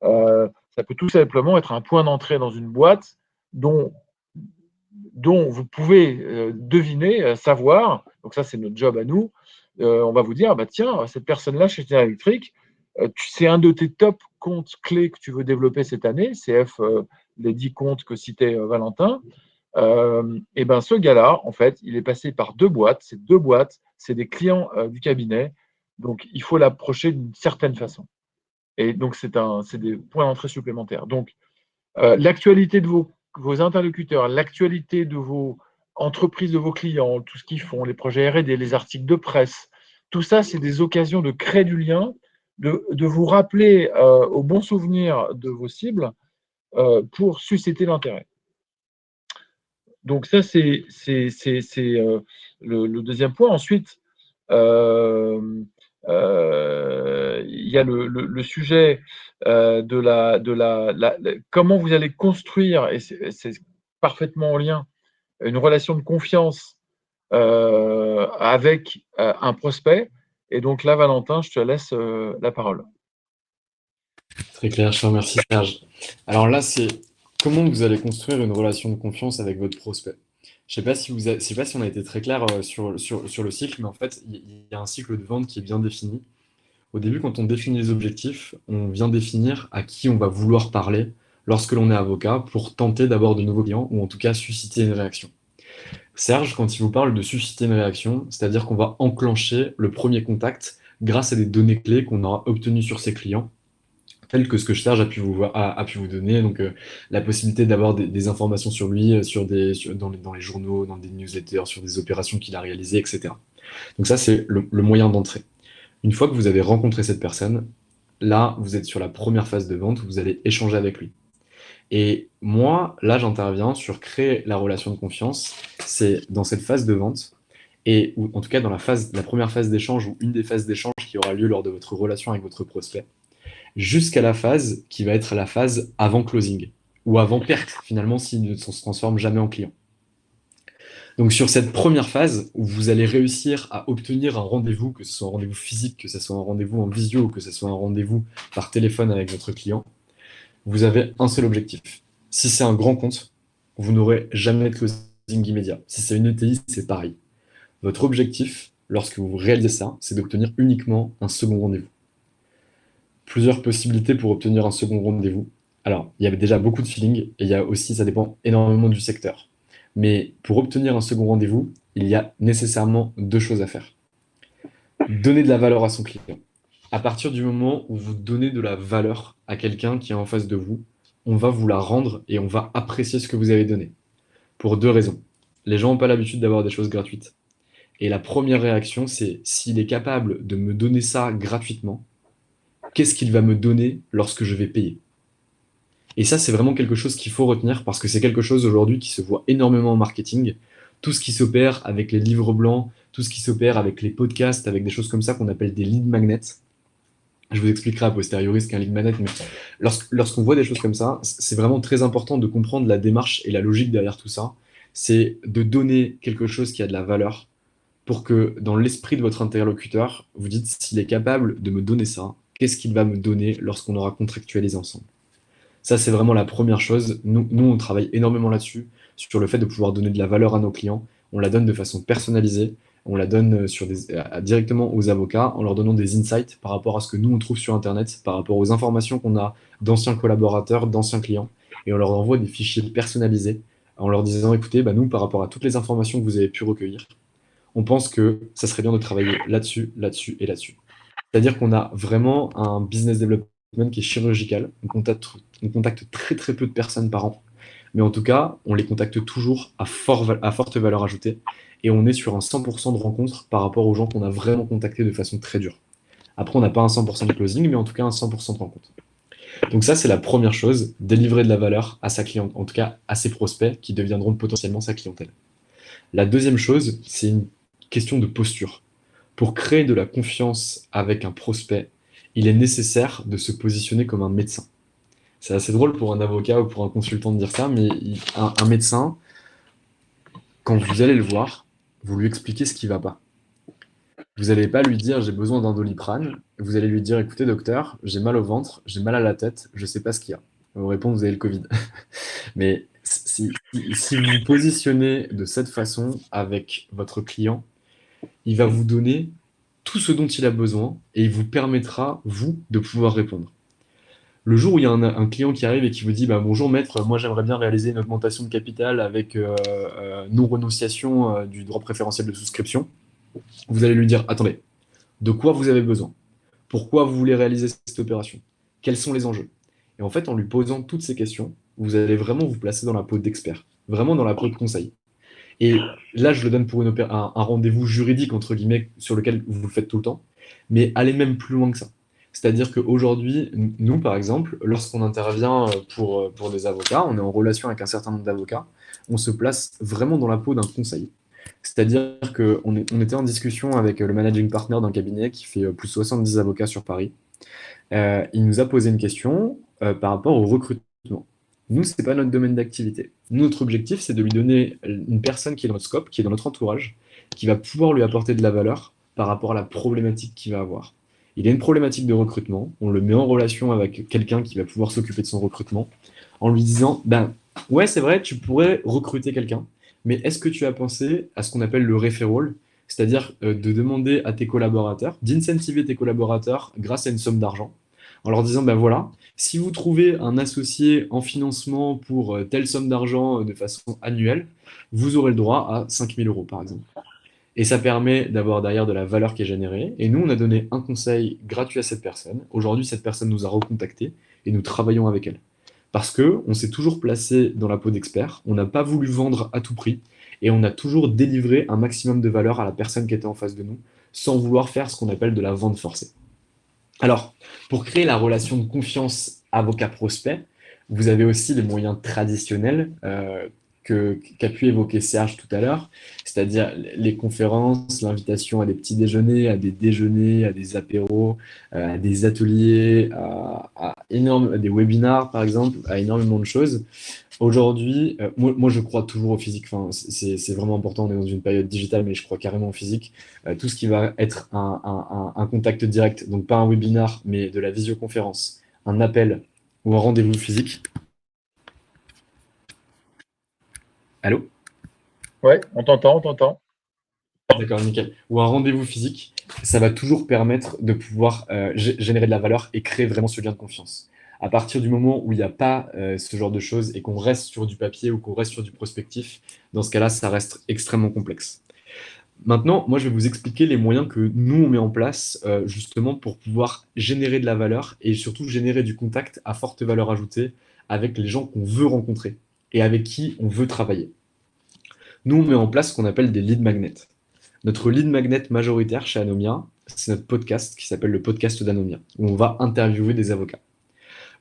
Ça peut tout simplement être un point d'entrée dans une boîte dont dont vous pouvez deviner, savoir, donc ça c'est notre job à nous, on va vous dire, bah, tiens, cette personne-là chez Schneider Electric, c'est un de tes top comptes clés que tu veux développer cette année, CF, les 10 comptes que citait Valentin. Et ben ce gars-là, en fait, il est passé par deux boîtes. Ces deux boîtes, c'est des clients du cabinet. Donc, il faut l'approcher d'une certaine façon. Et donc, c'est des points d'entrée supplémentaires. Donc, l'actualité de vos interlocuteurs, l'actualité de vos entreprises, de vos clients, tout ce qu'ils font, les projets R&D, les articles de presse, tout ça, c'est des occasions de créer du lien, de vous rappeler au bon souvenir de vos cibles pour susciter l'intérêt. Donc ça, c'est le deuxième point. Ensuite, il y a le sujet comment vous allez construire, et c'est parfaitement en lien, une relation de confiance avec un prospect. Et donc là, Valentin, je te laisse la parole. Très clair, je te remercie Serge. Alors là, c'est comment vous allez construire une relation de confiance avec votre prospect. Je sais pas si on a été très clair sur le cycle, mais en fait, il y a un cycle de vente qui est bien défini. Au début, quand on définit les objectifs, on vient définir à qui on va vouloir parler lorsque l'on est avocat pour tenter d'avoir de nouveaux clients ou en tout cas susciter une réaction. Serge, quand il vous parle de susciter une réaction, c'est-à-dire qu'on va enclencher le premier contact grâce à des données clés qu'on aura obtenues sur ses clients, telles que ce que Serge a pu vous donner, donc la possibilité d'avoir des informations sur lui, dans les journaux, dans des newsletters, sur des opérations qu'il a réalisées, etc. Donc ça, c'est le moyen d'entrée. Une fois que vous avez rencontré cette personne, là, vous êtes sur la première phase de vente où vous allez échanger avec lui. Et moi, là, j'interviens sur créer la relation de confiance. C'est dans cette phase de vente, ou en tout cas dans la première phase d'échange ou une des phases d'échange qui aura lieu lors de votre relation avec votre prospect, jusqu'à la phase qui va être la phase avant closing, ou avant perte, finalement, s'il ne se transforme jamais en client. Donc sur cette première phase, où vous allez réussir à obtenir un rendez-vous, que ce soit un rendez-vous physique, que ce soit un rendez-vous en visio, ou que ce soit un rendez-vous par téléphone avec votre client, vous avez un seul objectif. Si c'est un grand compte, vous n'aurez jamais de closing immédiat. Si c'est une ETI, c'est pareil. Votre objectif, lorsque vous réalisez ça, c'est d'obtenir uniquement un second rendez-vous. Plusieurs possibilités pour obtenir un second rendez-vous. Alors, il y avait déjà beaucoup de feeling, et il y a aussi, ça dépend énormément du secteur. Mais pour obtenir un second rendez-vous, il y a nécessairement deux choses à faire. Donner de la valeur à son client. À partir du moment où vous donnez de la valeur à quelqu'un qui est en face de vous, on va vous la rendre et on va apprécier ce que vous avez donné. Pour deux raisons. Les gens n'ont pas l'habitude d'avoir des choses gratuites. Et la première réaction, c'est s'il est capable de me donner ça gratuitement, qu'est-ce qu'il va me donner lorsque je vais payer? Et ça, c'est vraiment quelque chose qu'il faut retenir parce que c'est quelque chose aujourd'hui qui se voit énormément en marketing. Tout ce qui s'opère avec les livres blancs, tout ce qui s'opère avec les podcasts, avec des choses comme ça qu'on appelle des lead magnets. Je vous expliquerai a posteriori ce qu'est un lead magnet, mais lorsqu'on voit des choses comme ça, c'est vraiment très important de comprendre la démarche et la logique derrière tout ça. C'est de donner quelque chose qui a de la valeur pour que dans l'esprit de votre interlocuteur, vous dites s'il est capable de me donner ça, qu'est-ce qu'il va me donner lorsqu'on aura contractualisé ensemble. Ça, c'est vraiment la première chose. Nous, on travaille énormément là-dessus, sur le fait de pouvoir donner de la valeur à nos clients. On la donne de façon personnalisée, on la donne directement aux avocats en leur donnant des insights par rapport à ce que nous, on trouve sur Internet, par rapport aux informations qu'on a d'anciens collaborateurs, d'anciens clients, et on leur envoie des fichiers personnalisés en leur disant, écoutez, bah, nous, par rapport à toutes les informations que vous avez pu recueillir, on pense que ça serait bien de travailler là-dessus, là-dessus et là-dessus. C'est-à-dire qu'on a vraiment un business development qui est chirurgical. On contacte très très peu de personnes par an. Mais en tout cas, on les contacte toujours à forte valeur ajoutée. Et on est sur un 100% de rencontres par rapport aux gens qu'on a vraiment contactés de façon très dure. Après, on n'a pas un 100% de closing, mais en tout cas un 100% de rencontres. Donc ça, c'est la première chose, délivrer de la valeur à sa cliente, en tout cas à ses prospects qui deviendront potentiellement sa clientèle. La deuxième chose, c'est une question de posture. Pour créer de la confiance avec un prospect, il est nécessaire de se positionner comme un médecin. C'est assez drôle pour un avocat ou pour un consultant de dire ça, mais un médecin, quand vous allez le voir, vous lui expliquez ce qui ne va pas. Vous n'allez pas lui dire j'ai besoin d'un Doliprane, vous allez lui dire écoutez docteur, j'ai mal au ventre, j'ai mal à la tête, je ne sais pas ce qu'il y a. Vos réponses, vous avez le Covid. Mais si vous vous positionnez de cette façon avec votre client, il va vous donner tout ce dont il a besoin et il vous permettra, vous, de pouvoir répondre. Le jour où il y a un client qui arrive et qui vous dit bah, bonjour maître, moi j'aimerais bien réaliser une augmentation de capital avec non-renonciation du droit préférentiel de souscription, vous allez lui dire attendez, de quoi vous avez besoin? Pourquoi vous voulez réaliser cette opération? Quels sont les enjeux? Et en fait, en lui posant toutes ces questions, vous allez vraiment vous placer dans la peau d'expert, vraiment dans la peau de conseil. Et là, je le donne pour un rendez-vous juridique, entre guillemets, sur lequel vous le faites tout le temps, mais allez même plus loin que ça. C'est-à-dire qu'aujourd'hui, nous, par exemple, lorsqu'on intervient pour des avocats, on est en relation avec un certain nombre d'avocats, on se place vraiment dans la peau d'un conseil. C'est-à-dire qu'on était en discussion avec le managing partner d'un cabinet qui fait plus de 70 avocats sur Paris. Il nous a posé une question par rapport au recrutement. Nous, ce n'est pas notre domaine d'activité. Notre objectif, c'est de lui donner une personne qui est dans notre scope, qui est dans notre entourage, qui va pouvoir lui apporter de la valeur par rapport à la problématique qu'il va avoir. Il a une problématique de recrutement, on le met en relation avec quelqu'un qui va pouvoir s'occuper de son recrutement, en lui disant, ben ouais, c'est vrai, tu pourrais recruter quelqu'un, mais est-ce que tu as pensé à ce qu'on appelle le referral, c'est-à-dire de demander à tes collaborateurs, d'incentiver tes collaborateurs grâce à une somme d'argent, en leur disant, ben voilà, si vous trouvez un associé en financement pour telle somme d'argent de façon annuelle, vous aurez le droit à 5 000 euros, par exemple. Et ça permet d'avoir derrière de la valeur qui est générée. Et nous, on a donné un conseil gratuit à cette personne. Aujourd'hui, cette personne nous a recontactés et nous travaillons avec elle. Parce que on s'est toujours placé dans la peau d'expert, on n'a pas voulu vendre à tout prix et on a toujours délivré un maximum de valeur à la personne qui était en face de nous sans vouloir faire ce qu'on appelle de la vente forcée. Alors, pour créer la relation de confiance avocat-prospect, vous avez aussi les moyens traditionnels qu'a pu évoquer Serge tout à l'heure, c'est-à-dire les conférences, l'invitation à des petits déjeuners, à des déjeuners, à des apéros, à des ateliers, à des webinars par exemple, à énormément de choses. Aujourd'hui, moi, je crois toujours au physique. Enfin, c'est vraiment important. On est dans une période digitale, mais je crois carrément au physique. Tout ce qui va être un contact direct, donc pas un webinar, mais de la visioconférence, un appel ou un rendez-vous physique. Allô? Ouais, on t'entend, on t'entend. D'accord, nickel. Ou un rendez-vous physique, ça va toujours permettre de pouvoir générer de la valeur et créer vraiment ce lien de confiance. À partir du moment où il n'y a pas ce genre de choses et qu'on reste sur du papier ou qu'on reste sur du prospectif, dans ce cas-là, ça reste extrêmement complexe. Maintenant, moi, je vais vous expliquer les moyens que nous, on met en place justement pour pouvoir générer de la valeur et surtout générer du contact à forte valeur ajoutée avec les gens qu'on veut rencontrer et avec qui on veut travailler. Nous, on met en place ce qu'on appelle des lead magnets. Notre lead magnet majoritaire chez Anomia, c'est notre podcast qui s'appelle le podcast d'Anomia, où on va interviewer des avocats.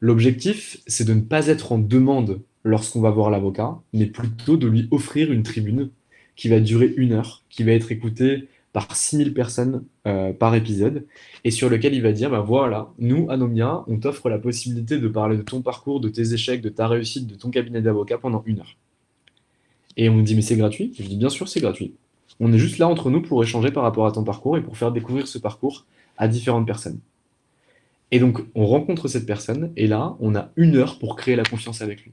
L'objectif, c'est de ne pas être en demande lorsqu'on va voir l'avocat, mais plutôt de lui offrir une tribune qui va durer 1 heure, qui va être écoutée par 6000 personnes par épisode, et sur lequel il va dire, bah voilà, nous, Anomia, on t'offre la possibilité de parler de ton parcours, de tes échecs, de ta réussite, de ton cabinet d'avocat pendant 1 heure. Et on me dit, mais c'est gratuit? Je dis, bien sûr, c'est gratuit. On est juste là entre nous pour échanger par rapport à ton parcours et pour faire découvrir ce parcours à différentes personnes. Et donc, on rencontre cette personne et là, on a 1 heure pour créer la confiance avec lui.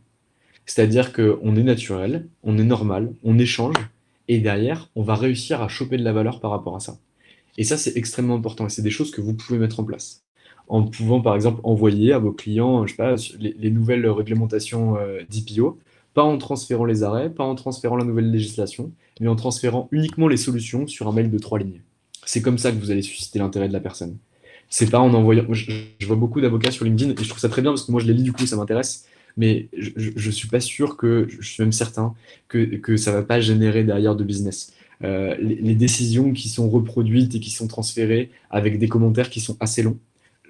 C'est-à-dire qu'on est naturel, on est normal, on échange et derrière, on va réussir à choper de la valeur par rapport à ça. Et ça, c'est extrêmement important et c'est des choses que vous pouvez mettre en place. En pouvant, par exemple, envoyer à vos clients, je sais pas, les nouvelles réglementations d'IPO, pas en transférant les arrêts, pas en transférant la nouvelle législation, mais en transférant uniquement les solutions sur un mail de 3 lignes. C'est comme ça que vous allez susciter l'intérêt de la personne. C'est pas en envoyant. Je vois beaucoup d'avocats sur LinkedIn et je trouve ça très bien parce que moi je les lis du coup, ça m'intéresse. Mais je suis pas sûr que, je suis même certain que ça va pas générer derrière de business. Les décisions qui sont reproduites et qui sont transférées avec des commentaires qui sont assez longs,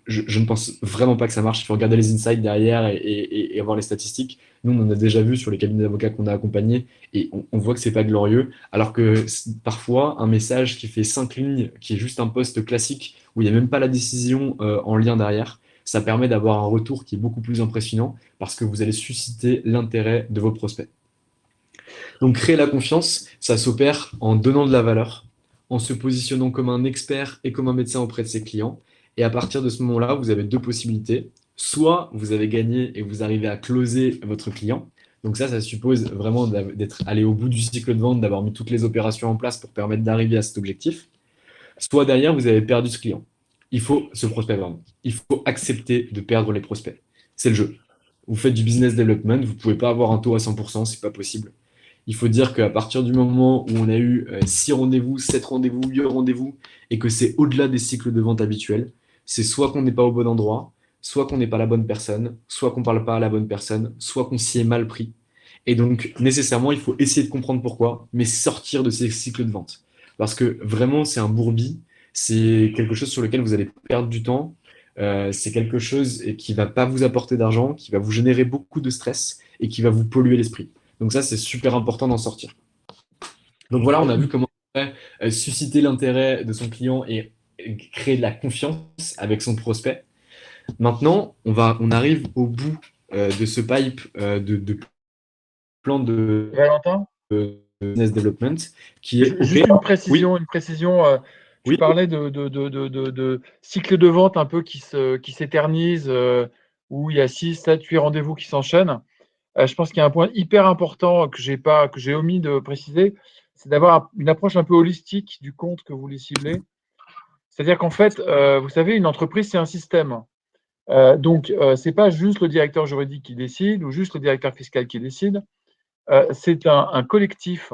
je ne pense vraiment pas que ça marche. Il faut regarder les insights derrière et voir les statistiques. Nous, on en a déjà vu sur les cabinets d'avocats qu'on a accompagnés et on voit que c'est pas glorieux. Alors que parfois, un message qui fait 5 lignes, qui est juste un post classique où il n'y a même pas la décision en lien derrière, ça permet d'avoir un retour qui est beaucoup plus impressionnant parce que vous allez susciter l'intérêt de vos prospects. Donc, créer la confiance, ça s'opère en donnant de la valeur, en se positionnant comme un expert et comme un médecin auprès de ses clients. Et à partir de ce moment-là, vous avez deux possibilités. soit vous avez gagné et vous arrivez à closer votre client. Donc ça suppose vraiment d'être allé au bout du cycle de vente, d'avoir mis toutes les opérations en place pour permettre d'arriver à cet objectif. Soit derrière, vous avez perdu ce client. Il faut ce prospect, pardon. Il faut accepter de perdre les prospects. C'est le jeu. Vous faites du business development, vous ne pouvez pas avoir un taux à 100%, c'est pas possible. Il faut dire qu'à partir du moment où on a eu 6 rendez-vous, 7 rendez-vous, 8 rendez-vous, et que c'est au-delà des cycles de vente habituels, c'est soit qu'on n'est pas au bon endroit, soit qu'on n'est pas la bonne personne, soit qu'on ne parle pas à la bonne personne, soit qu'on s'y est mal pris. Et donc, nécessairement, il faut essayer de comprendre pourquoi, mais sortir de ces cycles de vente. Parce que vraiment, c'est un bourbier, c'est quelque chose sur lequel vous allez perdre du temps, c'est quelque chose qui ne va pas vous apporter d'argent, qui va vous générer beaucoup de stress et qui va vous polluer l'esprit. Donc ça, c'est super important d'en sortir. Donc voilà, on a vu comment susciter l'intérêt de son client et créer de la confiance avec son prospect. Maintenant, on arrive au bout de ce pipe de plan Valentin? de business development qui est Juste OK. Oui, une précision. Tu oui, parlais de cycle de vente un peu qui s'éternise, où il y a 6, 7, 8 rendez-vous qui s'enchaînent. Je pense qu'il y a un point hyper important que j'ai omis de préciser, c'est d'avoir une approche un peu holistique du compte que vous voulez cibler. C'est-à-dire qu'en fait, vous savez, une entreprise, c'est un système. Donc, c'est pas juste le directeur juridique qui décide ou juste le directeur fiscal qui décide. C'est un collectif.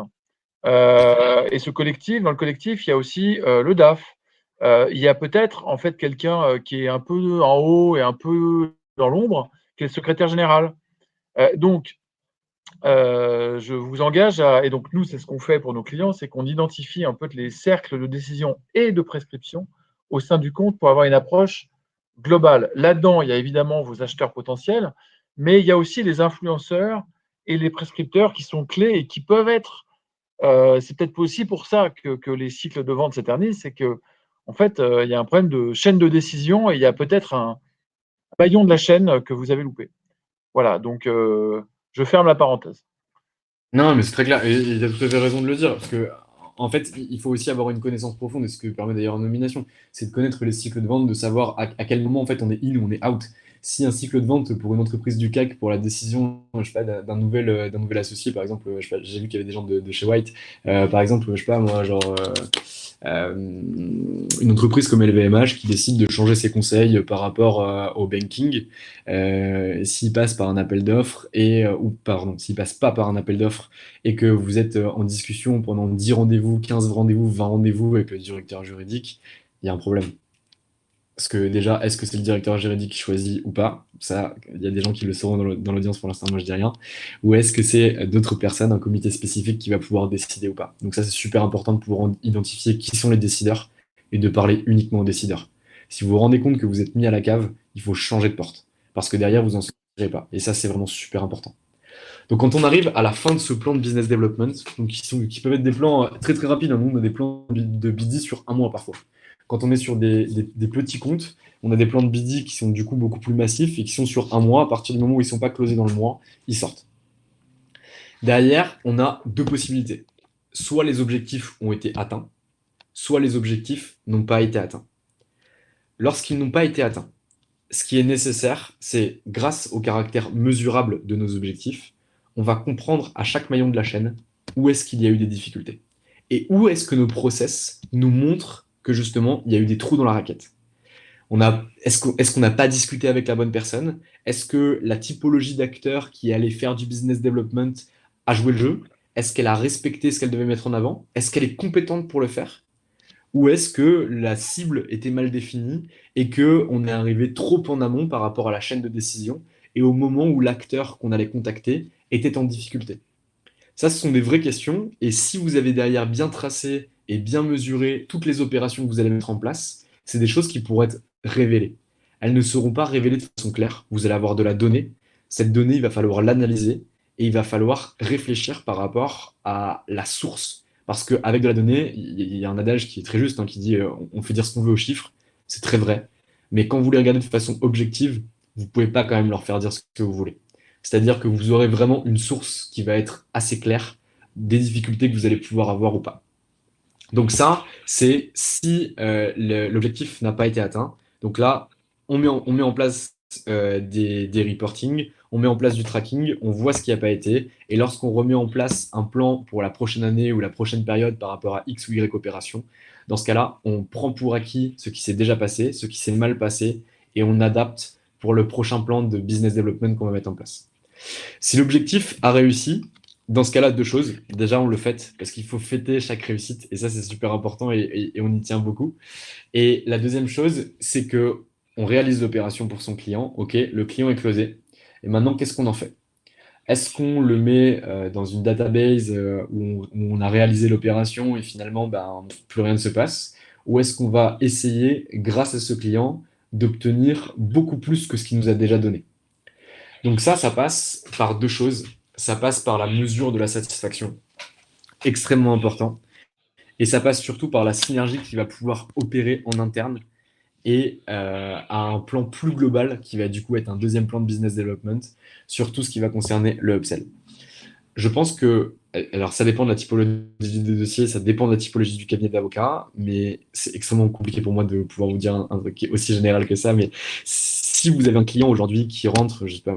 Et ce collectif, dans le collectif, il y a aussi le DAF. Il y a peut-être en fait quelqu'un qui est un peu en haut et un peu dans l'ombre, qui est le secrétaire général. Donc, je vous engage à, et donc nous, c'est ce qu'on fait pour nos clients, c'est qu'on identifie un peu les cercles de décision et de prescription au sein du compte pour avoir une approche globale. Là-dedans, il y a évidemment vos acheteurs potentiels, mais il y a aussi les influenceurs et les prescripteurs qui sont clés et qui peuvent être c'est peut-être aussi pour ça que les cycles de vente s'éternisent, c'est que en fait, il y a un problème de chaîne de décision et il y a peut-être un maillon de la chaîne que vous avez loupé. Voilà, donc je ferme la parenthèse. non, mais c'est très clair. Et il a tout à fait raison de le dire. Parce que, en fait, il faut aussi avoir une connaissance profonde, et ce que permet d'ailleurs une nomination, c'est de connaître les cycles de vente, de savoir à quel moment, en fait, on est in ou on est out. Si un cycle de vente pour une entreprise du CAC, pour la décision, je sais pas, d'un nouvel associé, par exemple, je sais pas, j'ai vu qu'il y avait des gens de chez White, par exemple, je sais pas, moi, genre, une entreprise comme LVMH qui décide de changer ses conseils par rapport au banking, s'il passe par un appel d'offres ou pardon, s'il passe pas par un appel d'offres et que vous êtes en discussion pendant 10 rendez-vous, 15 rendez-vous, 20 rendez-vous avec le directeur juridique, il y a un problème. Parce que déjà, est-ce que c'est le directeur juridique qui choisit ou pas? Ça, il y a des gens qui le sauront dans l'audience pour l'instant, moi je dis rien. Ou est-ce que c'est d'autres personnes, un comité spécifique qui va pouvoir décider ou pas? Donc ça, c'est super important de pouvoir identifier qui sont les décideurs et de parler uniquement aux décideurs. Si vous vous rendez compte que vous êtes mis à la cave, il faut changer de porte. Parce que derrière, vous en sortirez pas. Et ça, c'est vraiment super important. Donc quand on arrive à la fin de ce plan de business development, donc qui peuvent être des plans très très rapides, hein, nous on a des plans de BD sur un mois parfois. Quand on est sur des petits comptes, on a des plans de BD qui sont du coup beaucoup plus massifs et qui sont sur un mois. À partir du moment où ils ne sont pas closés dans le mois, ils sortent. Derrière, on a deux possibilités. Soit les objectifs ont été atteints, soit les objectifs n'ont pas été atteints. Lorsqu'ils n'ont pas été atteints, ce qui est nécessaire, c'est grâce au caractère mesurable de nos objectifs, on va comprendre à chaque maillon de la chaîne où est-ce qu'il y a eu des difficultés. Et où est-ce que nos process nous montrent que justement, il y a eu des trous dans la raquette. Est-ce qu'on n'a pas discuté avec la bonne personne? Est-ce que la typologie d'acteurs qui allait faire du business development a joué le jeu? Est-ce qu'elle a respecté ce qu'elle devait mettre en avant? Est-ce qu'elle est compétente pour le faire? Ou est-ce que la cible était mal définie et qu'on est arrivé trop en amont par rapport à la chaîne de décision et au moment où l'acteur qu'on allait contacter était en difficulté? Ça, ce sont des vraies questions. Et si vous avez derrière bien tracé et bien mesuré toutes les opérations que vous allez mettre en place, c'est des choses qui pourraient être révélées. Elles ne seront pas révélées de façon claire. Vous allez avoir de la donnée. Cette donnée, il va falloir l'analyser et il va falloir réfléchir par rapport à la source. Parce qu'avec de la donnée, il y a un adage qui est très juste, hein, qui dit on fait dire ce qu'on veut aux chiffres. C'est très vrai. Mais quand vous les regardez de façon objective, vous ne pouvez pas quand même leur faire dire ce que vous voulez. C'est-à-dire que vous aurez vraiment une source qui va être assez claire des difficultés que vous allez pouvoir avoir ou pas. Donc ça, c'est si l'objectif n'a pas été atteint. Donc là, on met en place des reporting, on met en place du tracking, on voit ce qui n'a pas été, et lorsqu'on remet en place un plan pour la prochaine année ou la prochaine période par rapport à X ou Y opération, dans ce cas-là, on prend pour acquis ce qui s'est déjà passé, ce qui s'est mal passé, et on adapte pour le prochain plan de business development qu'on va mettre en place. Si l'objectif a réussi, dans ce cas-là, deux choses. Déjà, on le fête parce qu'il faut fêter chaque réussite, et ça, c'est super important et on y tient beaucoup. Et la deuxième chose, c'est que on réalise l'opération pour son client. OK, le client est closé. Et maintenant, qu'est-ce qu'on en fait? Est-ce qu'on le met dans une database où on a réalisé l'opération et finalement, ben, plus rien ne se passe? Ou est-ce qu'on va essayer, grâce à ce client, d'obtenir beaucoup plus que ce qu'il nous a déjà donné? Donc ça passe par deux choses. Ça passe par la mesure de la satisfaction, extrêmement important. Et ça passe surtout par la synergie qui va pouvoir opérer en interne et à un plan plus global qui va du coup être un deuxième plan de business development sur tout ce qui va concerner le upsell. Je pense que, alors ça dépend de la typologie des dossiers, ça dépend de la typologie du cabinet d'avocat, mais c'est extrêmement compliqué pour moi de pouvoir vous dire un truc qui est aussi général que ça, mais si vous avez un client aujourd'hui qui rentre, je sais pas,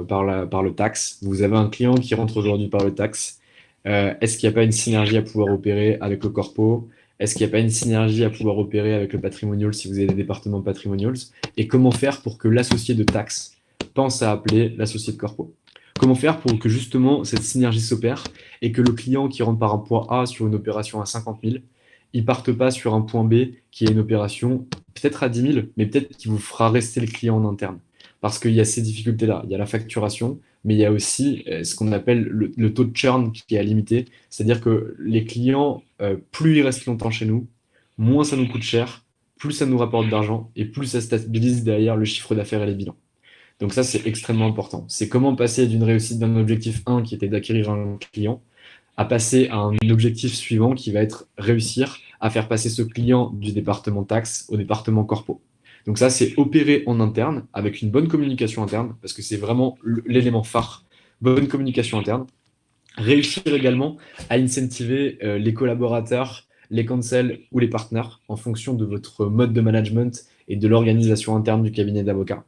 par le taxe, vous avez un client qui rentre aujourd'hui par le taxe, est-ce qu'il n'y a pas une synergie à pouvoir opérer avec le corpo? Est-ce qu'il n'y a pas une synergie à pouvoir opérer avec le patrimonial si vous avez des départements patrimonials? Et comment faire pour que l'associé de taxe pense à appeler l'associé de corpo? Comment faire pour que justement cette synergie s'opère et que le client qui rentre par un point A sur une opération à 50 000, il parte pas sur un point B qui est une opération peut-être à 10 000, mais peut-être qui vous fera rester le client en interne. Parce qu'il y a ces difficultés-là. Il y a la facturation, mais il y a aussi ce qu'on appelle le taux de churn qui est limité. C'est-à-dire que les clients, plus ils restent longtemps chez nous, moins ça nous coûte cher, plus ça nous rapporte d'argent et plus ça stabilise derrière le chiffre d'affaires et les bilans. Donc ça, c'est extrêmement important. C'est comment passer d'une réussite d'un objectif 1 qui était d'acquérir un client à passer à un objectif suivant qui va être réussir à faire passer ce client du département taxe au département corpo. Donc ça, c'est opérer en interne avec une bonne communication interne parce que c'est vraiment l'élément phare. Bonne communication interne. Réussir également à incentiver les collaborateurs, les cancels ou les partenaires en fonction de votre mode de management et de l'organisation interne du cabinet d'avocats.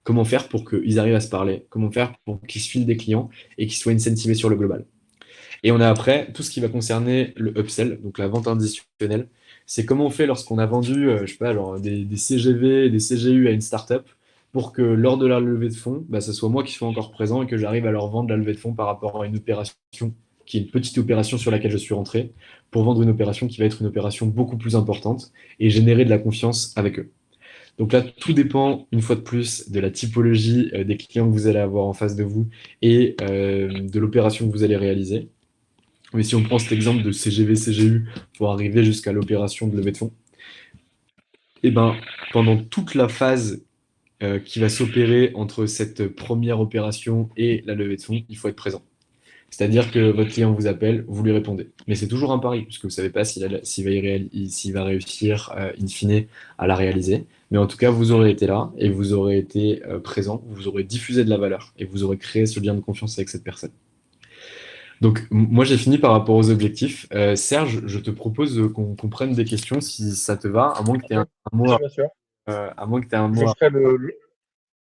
Comment faire pour qu'ils arrivent à se parler? Comment faire pour qu'ils se filent des clients et qu'ils soient incentivés sur le global? Et on a après tout ce qui va concerner le upsell, donc la vente additionnelle. C'est comment on fait lorsqu'on a vendu, je sais pas, genre des CGV, des CGU à une startup pour que lors de la levée de fonds, bah, ce soit moi qui sois encore présent et que j'arrive à leur vendre la levée de fonds par rapport à une opération qui est une petite opération sur laquelle je suis rentré, pour vendre une opération qui va être une opération beaucoup plus importante et générer de la confiance avec eux. Donc là, tout dépend, une fois de plus, de la typologie des clients que vous allez avoir en face de vous et de l'opération que vous allez réaliser. Mais si on prend cet exemple de CGV-CGU pour arriver jusqu'à l'opération de levée de fonds, et ben, pendant toute la phase qui va s'opérer entre cette première opération et la levée de fonds, il faut être présent. C'est-à-dire que votre client vous appelle, vous lui répondez. Mais c'est toujours un pari, puisque vous ne savez pas s'il va réussir, in fine, à la réaliser. Mais en tout cas, vous aurez été là et vous aurez été présent, vous aurez diffusé de la valeur et vous aurez créé ce lien de confiance avec cette personne. Donc, moi, j'ai fini par rapport aux objectifs. Serge, je te propose qu'on prenne des questions si ça te va, à moins que tu aies un Bien mot sûr, bien sûr. à moins que tu aies un Je mot à... serai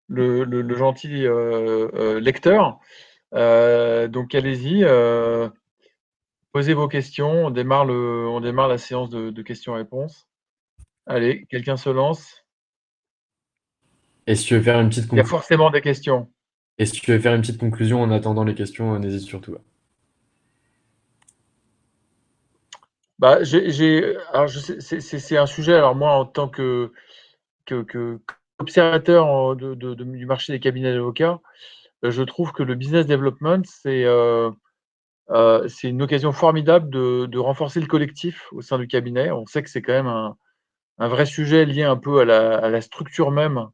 le gentil lecteur. Donc allez-y, posez vos questions. On démarre la séance de questions-réponses. Allez, quelqu'un se lance. Et si tu veux faire une petite Il y a conclusion, forcément des questions. et si tu veux faire une petite conclusion en attendant les questions, n'hésite surtout pas. Bah, alors c'est un sujet. Alors moi, en tant qu'observateur du marché des cabinets d'avocats, je trouve que le business development, c'est une occasion formidable de renforcer le collectif au sein du cabinet. On sait que c'est quand même un vrai sujet lié un peu à la structure même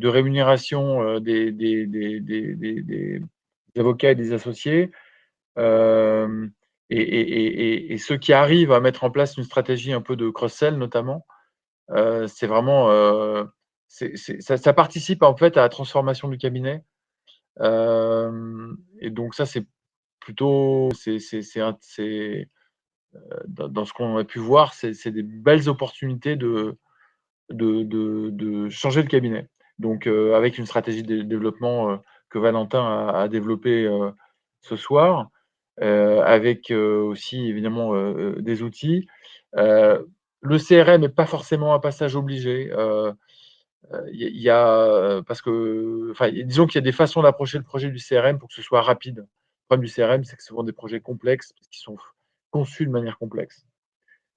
de rémunération des avocats et des associés. Euh, et ceux qui arrivent à mettre en place une stratégie un peu de cross-sell notamment, c'est vraiment ça participe en fait à la transformation du cabinet. Et donc ça c'est plutôt dans ce qu'on a pu voir, c'est des belles opportunités de changer le cabinet. Donc, avec une stratégie de développement que Valentin a développée ce soir, avec aussi évidemment des outils. Le CRM n'est pas forcément un passage obligé. Il y a parce que, enfin, disons qu'il y a des façons d'approcher le projet du CRM pour que ce soit rapide. Le problème du CRM, c'est que c'est souvent des projets complexes, parce qu'ils sont conçus de manière complexe.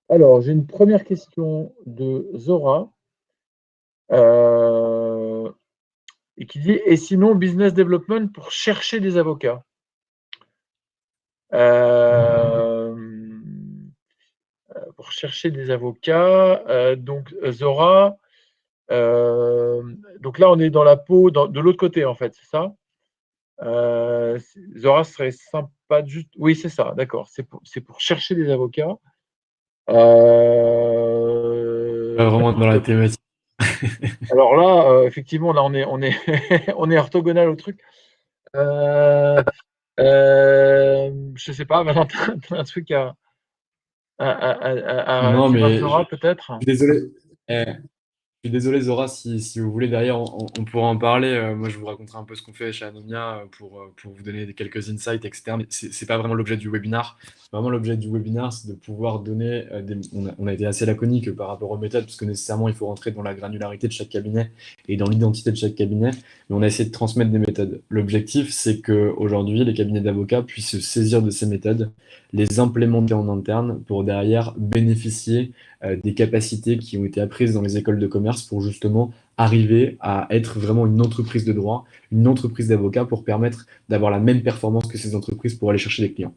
Alors, j'ai une première question de Zora, euh, et qui dit: et sinon, business development pour chercher des avocats? Euh, pour chercher des avocats, donc Zora, donc là, on est dans la peau, de l'autre côté, en fait, c'est ça? Zora serait sympa de juste. Oui, c'est ça, d'accord. C'est pour chercher des avocats. Pas vraiment dans la thématique. Alors là, effectivement, là, on est on est orthogonal au truc. Je sais pas, Valentin, t'as un truc à Non, dire à mais je Zora, peut-être? suis désolé. Eh, je suis désolé, Zora, si vous voulez, derrière, on pourra en parler. Moi, je vous raconterai un peu ce qu'on fait chez Anomia pour vous donner quelques insights, etc. Mais c'est pas vraiment l'objet du webinar. Vraiment, l'objet du webinar, c'est de pouvoir donner on a été assez laconique par rapport aux méthodes, parce que nécessairement, il faut rentrer dans la granularité de chaque cabinet et dans l'identité de chaque cabinet. Mais on a essayé de transmettre des méthodes. L'objectif, c'est qu'aujourd'hui, les cabinets d'avocats puissent se saisir de ces méthodes, les implémenter en interne pour derrière bénéficier des capacités qui ont été apprises dans les écoles de commerce pour justement arriver à être vraiment une entreprise de droit, une entreprise d'avocats pour permettre d'avoir la même performance que ces entreprises pour aller chercher des clients.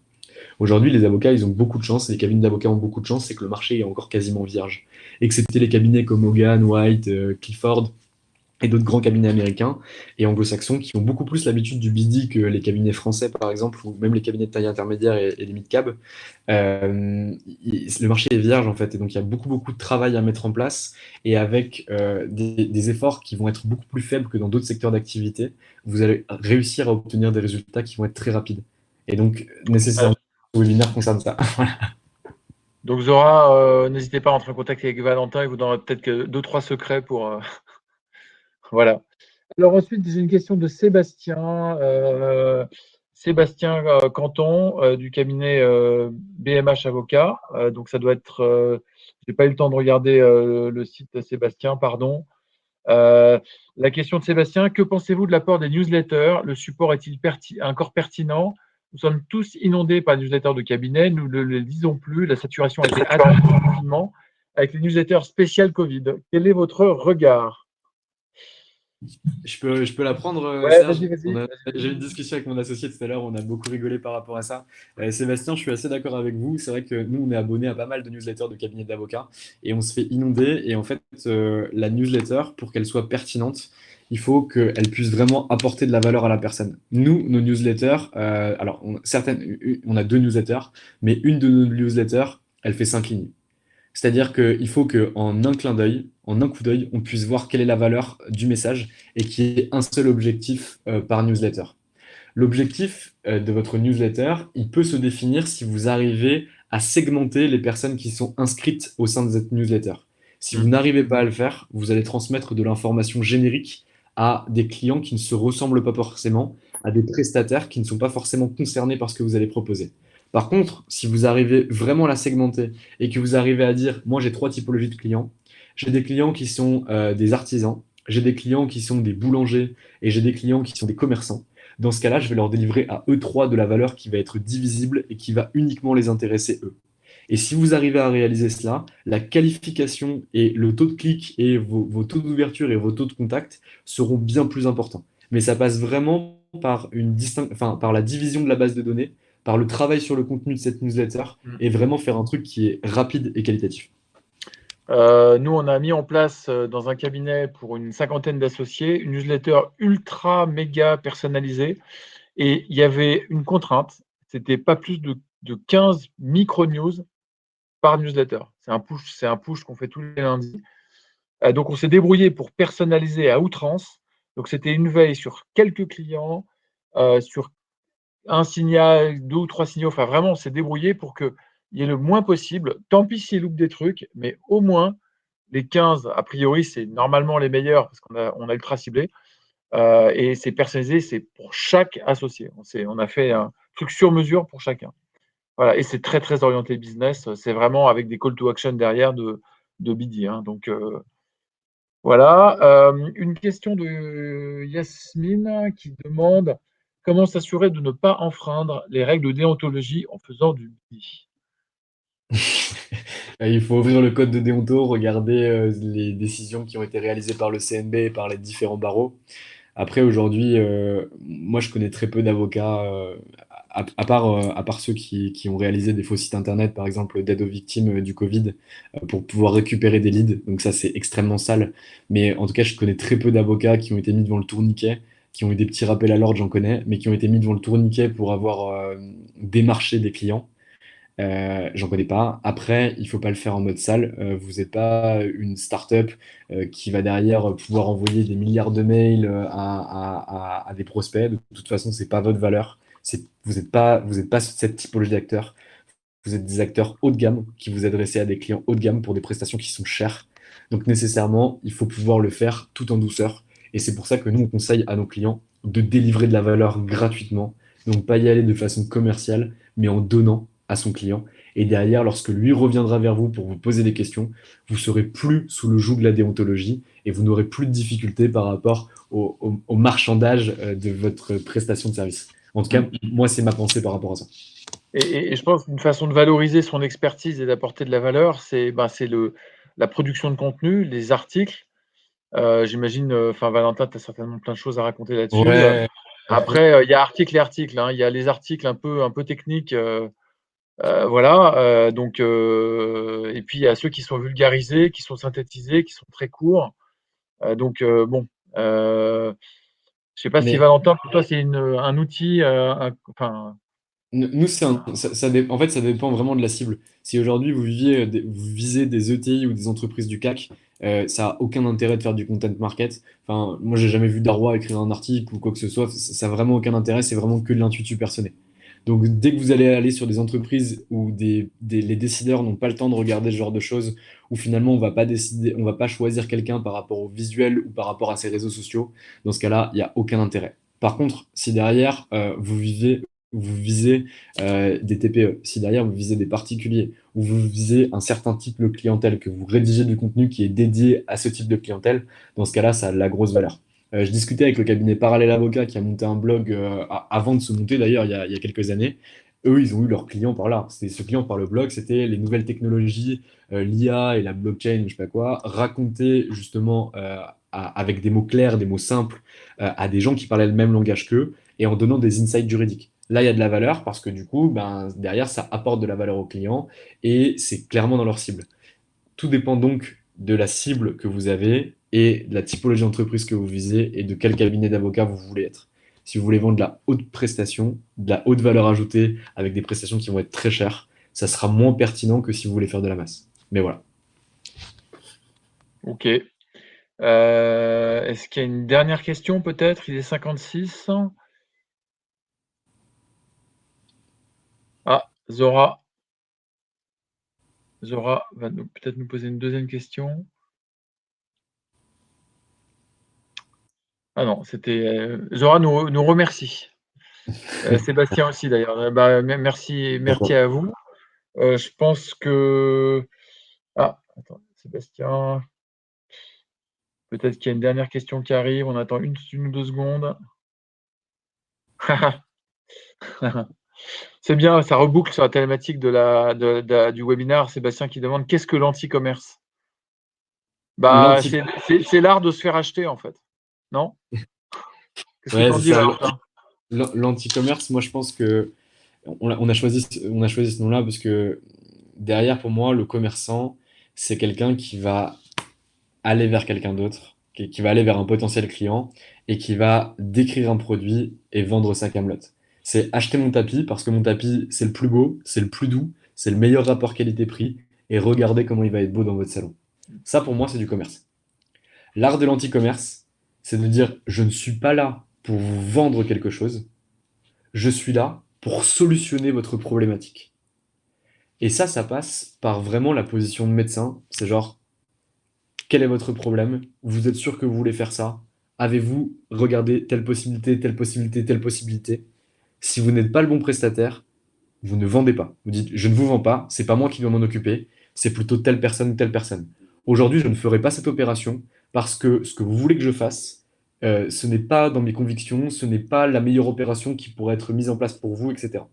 Aujourd'hui, les avocats, ils ont beaucoup de chance, et les cabinets d'avocats ont beaucoup de chance, c'est que le marché est encore quasiment vierge. Excepté les cabinets comme Hogan, White, Clifford, et d'autres grands cabinets américains et anglo-saxons qui ont beaucoup plus l'habitude du BD que les cabinets français, par exemple, ou même les cabinets de taille intermédiaire et les mid-cap. Le marché est vierge, en fait, et donc il y a beaucoup, beaucoup de travail à mettre en place, et avec des efforts qui vont être beaucoup plus faibles que dans d'autres secteurs d'activité, vous allez réussir à obtenir des résultats qui vont être très rapides. Et donc, Euh, nécessairement, le webinaire concerne ça. donc Zora, n'hésitez pas à entrer en contact avec Valentin, il vous donnera peut-être que 2-3 secrets pour. Voilà. Alors ensuite, j'ai une question de Sébastien. Sébastien Canton, du cabinet BMH Avocat. Donc ça doit être. J'ai pas eu le temps de regarder le site de Sébastien, pardon. La question de Sébastien: que pensez-vous de l'apport des newsletters? Le support est-il encore pertinent? Nous sommes tous inondés par les newsletters de cabinet, nous ne les lisons plus. La saturation a été atteinte rapidement avec les newsletters spéciales Covid. Quel est votre regard? Je peux la prendre, Ouais, Serge. vas-y, vas-y, vas-y, J'ai eu vas-y. une discussion avec mon associé tout à l'heure, on a beaucoup rigolé par rapport à ça. Sébastien, je suis assez d'accord avec vous. C'est vrai que nous, on est abonné à pas mal de newsletters de cabinets d'avocats et on se fait inonder. Et en fait, la newsletter, pour qu'elle soit pertinente, il faut qu'elle puisse vraiment apporter de la valeur à la personne. Nous, nos newsletters, alors on a deux newsletters, mais une de nos newsletters, elle fait 5 lignes. C'est-à-dire qu'il faut qu'en un clin d'œil, en un coup d'œil, on puisse voir quelle est la valeur du message et qu'il y ait un seul objectif par newsletter. L'objectif de votre newsletter, il peut se définir si vous arrivez à segmenter les personnes qui sont inscrites au sein de cette newsletter. Si vous Mm. n'arrivez pas à le faire, vous allez transmettre de l'information générique à des clients qui ne se ressemblent pas forcément, à des prestataires qui ne sont pas forcément concernés par ce que vous allez proposer. Par contre, si vous arrivez vraiment à la segmenter et que vous arrivez à dire, moi j'ai trois typologies de clients, j'ai des clients qui sont des artisans, j'ai des clients qui sont des boulangers et j'ai des clients qui sont des commerçants. Dans ce cas-là, je vais leur délivrer à eux trois de la valeur qui va être divisible et qui va uniquement les intéresser eux. Et si vous arrivez à réaliser cela, la qualification et le taux de clic et vos taux d'ouverture et vos taux de contact seront bien plus importants. Mais ça passe vraiment par par la division de la base de données, par le travail sur le contenu de cette newsletter Mm. et vraiment faire un truc qui est rapide et qualitatif. Nous, on a mis en place dans un cabinet pour une cinquantaine d'associés une newsletter ultra méga personnalisée. Et il y avait une contrainte, c'était pas plus de 15 micro-news par newsletter. C'est un push qu'on fait tous les lundis. Donc, on s'est débrouillé pour personnaliser à outrance. Donc, c'était une veille sur quelques clients, sur un signal, deux ou trois signaux. Enfin, vraiment, on s'est débrouillé pour qu'il y ait le moins possible. Tant pis s'ils loupent des trucs, mais au moins, les 15, a priori, c'est normalement les meilleurs parce qu'on a ultra ciblé. Et c'est personnalisé, c'est pour chaque associé. On a fait un truc sur mesure pour chacun. Voilà, et c'est très, très orienté business. C'est vraiment avec des call to action derrière de BD, hein. Donc, voilà. Une question de Yasmine qui demande comment s'assurer de ne pas enfreindre les règles de déontologie en faisant du BD. Il faut ouvrir le code de déonto, regarder les décisions qui ont été réalisées par le CNB et par les différents barreaux. Après, aujourd'hui, moi, je connais très peu d'avocats, à part ceux qui ont réalisé des faux sites internet, par exemple, d'aide aux victimes du Covid, pour pouvoir récupérer des leads. Donc ça, c'est extrêmement sale. Mais en tout cas, je connais très peu d'avocats qui ont été mis devant le tourniquet, qui ont eu des petits rappels à l'ordre, j'en connais, mais qui ont été mis devant le tourniquet pour avoir démarché des clients. J'en connais pas. Après, il faut pas le faire en mode sale. Vous n'êtes pas une start-up qui va derrière pouvoir envoyer des milliards de mails à des prospects. De toute façon, c'est pas votre valeur. Vous êtes pas cette typologie d'acteurs. Vous êtes des acteurs haut de gamme qui vous adressez à des clients haut de gamme pour des prestations qui sont chères. Donc nécessairement, il faut pouvoir le faire tout en douceur. Et c'est pour ça que nous, on conseille à nos clients de délivrer de la valeur gratuitement. Donc pas y aller de façon commerciale, mais en donnant à son client. Et derrière, lorsque lui reviendra vers vous pour vous poser des questions, vous serez plus sous le joug de la déontologie et vous n'aurez plus de difficultés par rapport au marchandage de votre prestation de service. En tout cas, moi, c'est ma pensée par rapport à ça. Et je pense qu'une façon de valoriser son expertise et d'apporter de la valeur, c'est la production de contenu, les articles. J'imagine, enfin, Valentin, tu as certainement plein de choses à raconter là-dessus. Ouais, Après, il y a articles et articles, hein. Il y a les articles un peu techniques, voilà. Donc, et puis il y a ceux qui sont vulgarisés, qui sont synthétisés, qui sont très courts. Donc, bon, je sais pas si mais Valentin, pour toi, c'est un outil, enfin, nous, en fait, ça dépend vraiment de la cible. Si aujourd'hui vous visez des ETI ou des entreprises du CAC, ça n'a aucun intérêt de faire du content market. Enfin, moi, j'ai jamais vu Darrois écrire un article ou quoi que ce soit. Ça n'a vraiment aucun intérêt. C'est vraiment que de l'intuitu personnel. Donc, dès que vous allez aller sur des entreprises où les décideurs n'ont pas le temps de regarder ce genre de choses, où finalement on va pas décider, on va pas choisir quelqu'un par rapport au visuel ou par rapport à ses réseaux sociaux, dans ce cas-là, il n'y a aucun intérêt. Par contre, si derrière vous visez des TPE, si derrière vous visez des particuliers, ou vous visez un certain type de clientèle, que vous rédigez du contenu qui est dédié à ce type de clientèle, dans ce cas-là, ça a de la grosse valeur. Je discutais avec le cabinet Parallèle Avocat qui a monté un blog avant de se monter d'ailleurs il y a quelques années. Eux, ils ont eu leurs clients par là. Ce client par le blog, c'était les nouvelles technologies, l'IA et la blockchain, je sais pas quoi, racontés justement avec des mots clairs, des mots simples, à des gens qui parlaient le même langage qu'eux et en donnant des insights juridiques. Là, il y a de la valeur parce que du coup, ben, derrière, ça apporte de la valeur aux clients et c'est clairement dans leur cible. Tout dépend donc de la cible que vous avez et de la typologie d'entreprise que vous visez et de quel cabinet d'avocat vous voulez être. Si vous voulez vendre de la haute prestation, de la haute valeur ajoutée avec des prestations qui vont être très chères, ça sera moins pertinent que si vous voulez faire de la masse. Mais voilà. ok. Est-ce qu'il y a une dernière question peut-être? Il est 56. Ah, Zora va peut-être nous poser une deuxième question. Ah non, c'était Zora nous remercie. Sébastien aussi d'ailleurs. Bah, merci D'accord. à vous. Je pense que ah, attends, Sébastien, peut-être qu'il y a une dernière question qui arrive. On attend une ou 2 secondes. C'est bien, ça reboucle sur la thématique du webinaire. Sébastien qui demande: «Qu'est-ce que l'anti-commerce?» Bah, L'anti, c'est l'art de se faire acheter, en fait, non? Qu'est-ce que tu ouais, en c'est dis, ça. Valentin? L'anti-commerce, moi, je pense que on a choisi ce nom-là parce que derrière, pour moi, le commerçant, c'est quelqu'un qui va aller vers quelqu'un d'autre, qui va aller vers un potentiel client et qui va décrire un produit et vendre sa camelote. C'est acheter mon tapis parce que mon tapis, c'est le plus beau, c'est le plus doux, c'est le meilleur rapport qualité-prix et regardez comment il va être beau dans votre salon. Ça, pour moi, c'est du commerce. L'art de l'anti-commerce, c'est de dire je ne suis pas là pour vous vendre quelque chose, je suis là pour solutionner votre problématique. Et ça passe par vraiment la position de médecin. C'est genre, quel est votre problème? Vous êtes sûr que vous voulez faire ça? Avez-vous regardé telle possibilité, telle possibilité, telle possibilité? Si vous n'êtes pas le bon prestataire, vous ne vendez pas. Vous dites, je ne vous vends pas, c'est pas moi qui dois m'en occuper, c'est plutôt telle personne ou telle personne. Aujourd'hui, je ne ferai pas cette opération parce que ce que vous voulez que je fasse, ce n'est pas dans mes convictions, ce n'est pas la meilleure opération qui pourrait être mise en place pour vous, etc.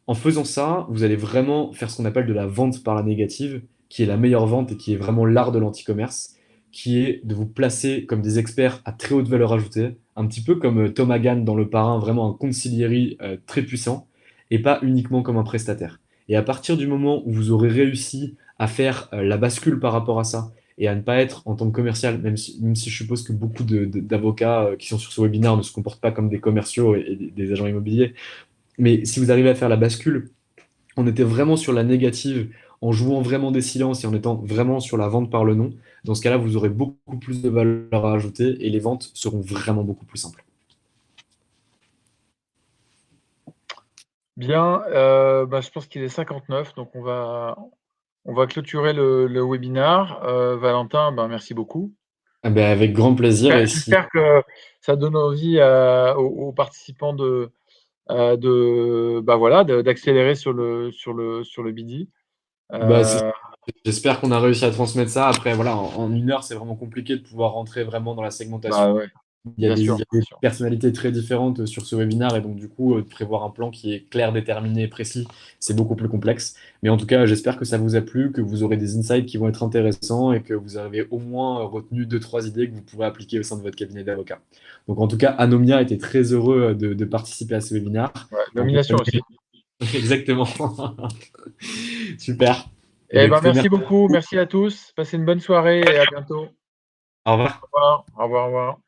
En faisant ça, vous allez vraiment faire ce qu'on appelle de la vente par la négative, qui est la meilleure vente et qui est vraiment l'art de l'anti-commerce, qui est de vous placer comme des experts à très haute valeur ajoutée, un petit peu comme Tom Hagan dans Le Parrain, vraiment un consigliere très puissant, et pas uniquement comme un prestataire. Et à partir du moment où vous aurez réussi à faire la bascule par rapport à ça, et à ne pas être en tant que commercial, même si je suppose que beaucoup d'avocats qui sont sur ce webinaire ne se comportent pas comme des commerciaux et des agents immobiliers, mais si vous arrivez à faire la bascule, on était vraiment sur la négative, en jouant vraiment des silences et en étant vraiment sur la vente par le nom, dans ce cas-là, vous aurez beaucoup plus de valeur à ajouter et les ventes seront vraiment beaucoup plus simples. Bien, je pense qu'il est 59, donc on va clôturer le webinaire. Valentin, merci beaucoup. Ah ben, avec grand plaisir. Et si... J'espère que ça donne envie aux participants d'accélérer sur le BD. bah, j'espère qu'on a réussi à transmettre ça. Après, voilà, en une heure, c'est vraiment compliqué de pouvoir rentrer vraiment dans la segmentation. Ouais, Il y a bien des, il sûr, y a bien des sûr. personnalités très différentes sur ce webinaire et donc du coup, de prévoir un plan qui est clair, déterminé, précis, c'est beaucoup plus complexe. Mais en tout cas, j'espère que ça vous a plu, que vous aurez des insights qui vont être intéressants et que vous avez au moins retenu deux, trois idées que vous pourrez appliquer au sein de votre cabinet d'avocat. Donc en tout cas, Anomia était très heureux de participer à ce webinaire. Ouais, Donc, nomination aussi. exactement. Super. Eh bien, Eh ben, écoutez, merci merci. beaucoup, merci à tous. Passez une bonne soirée et à bientôt. Au revoir. Au revoir, au revoir, au revoir.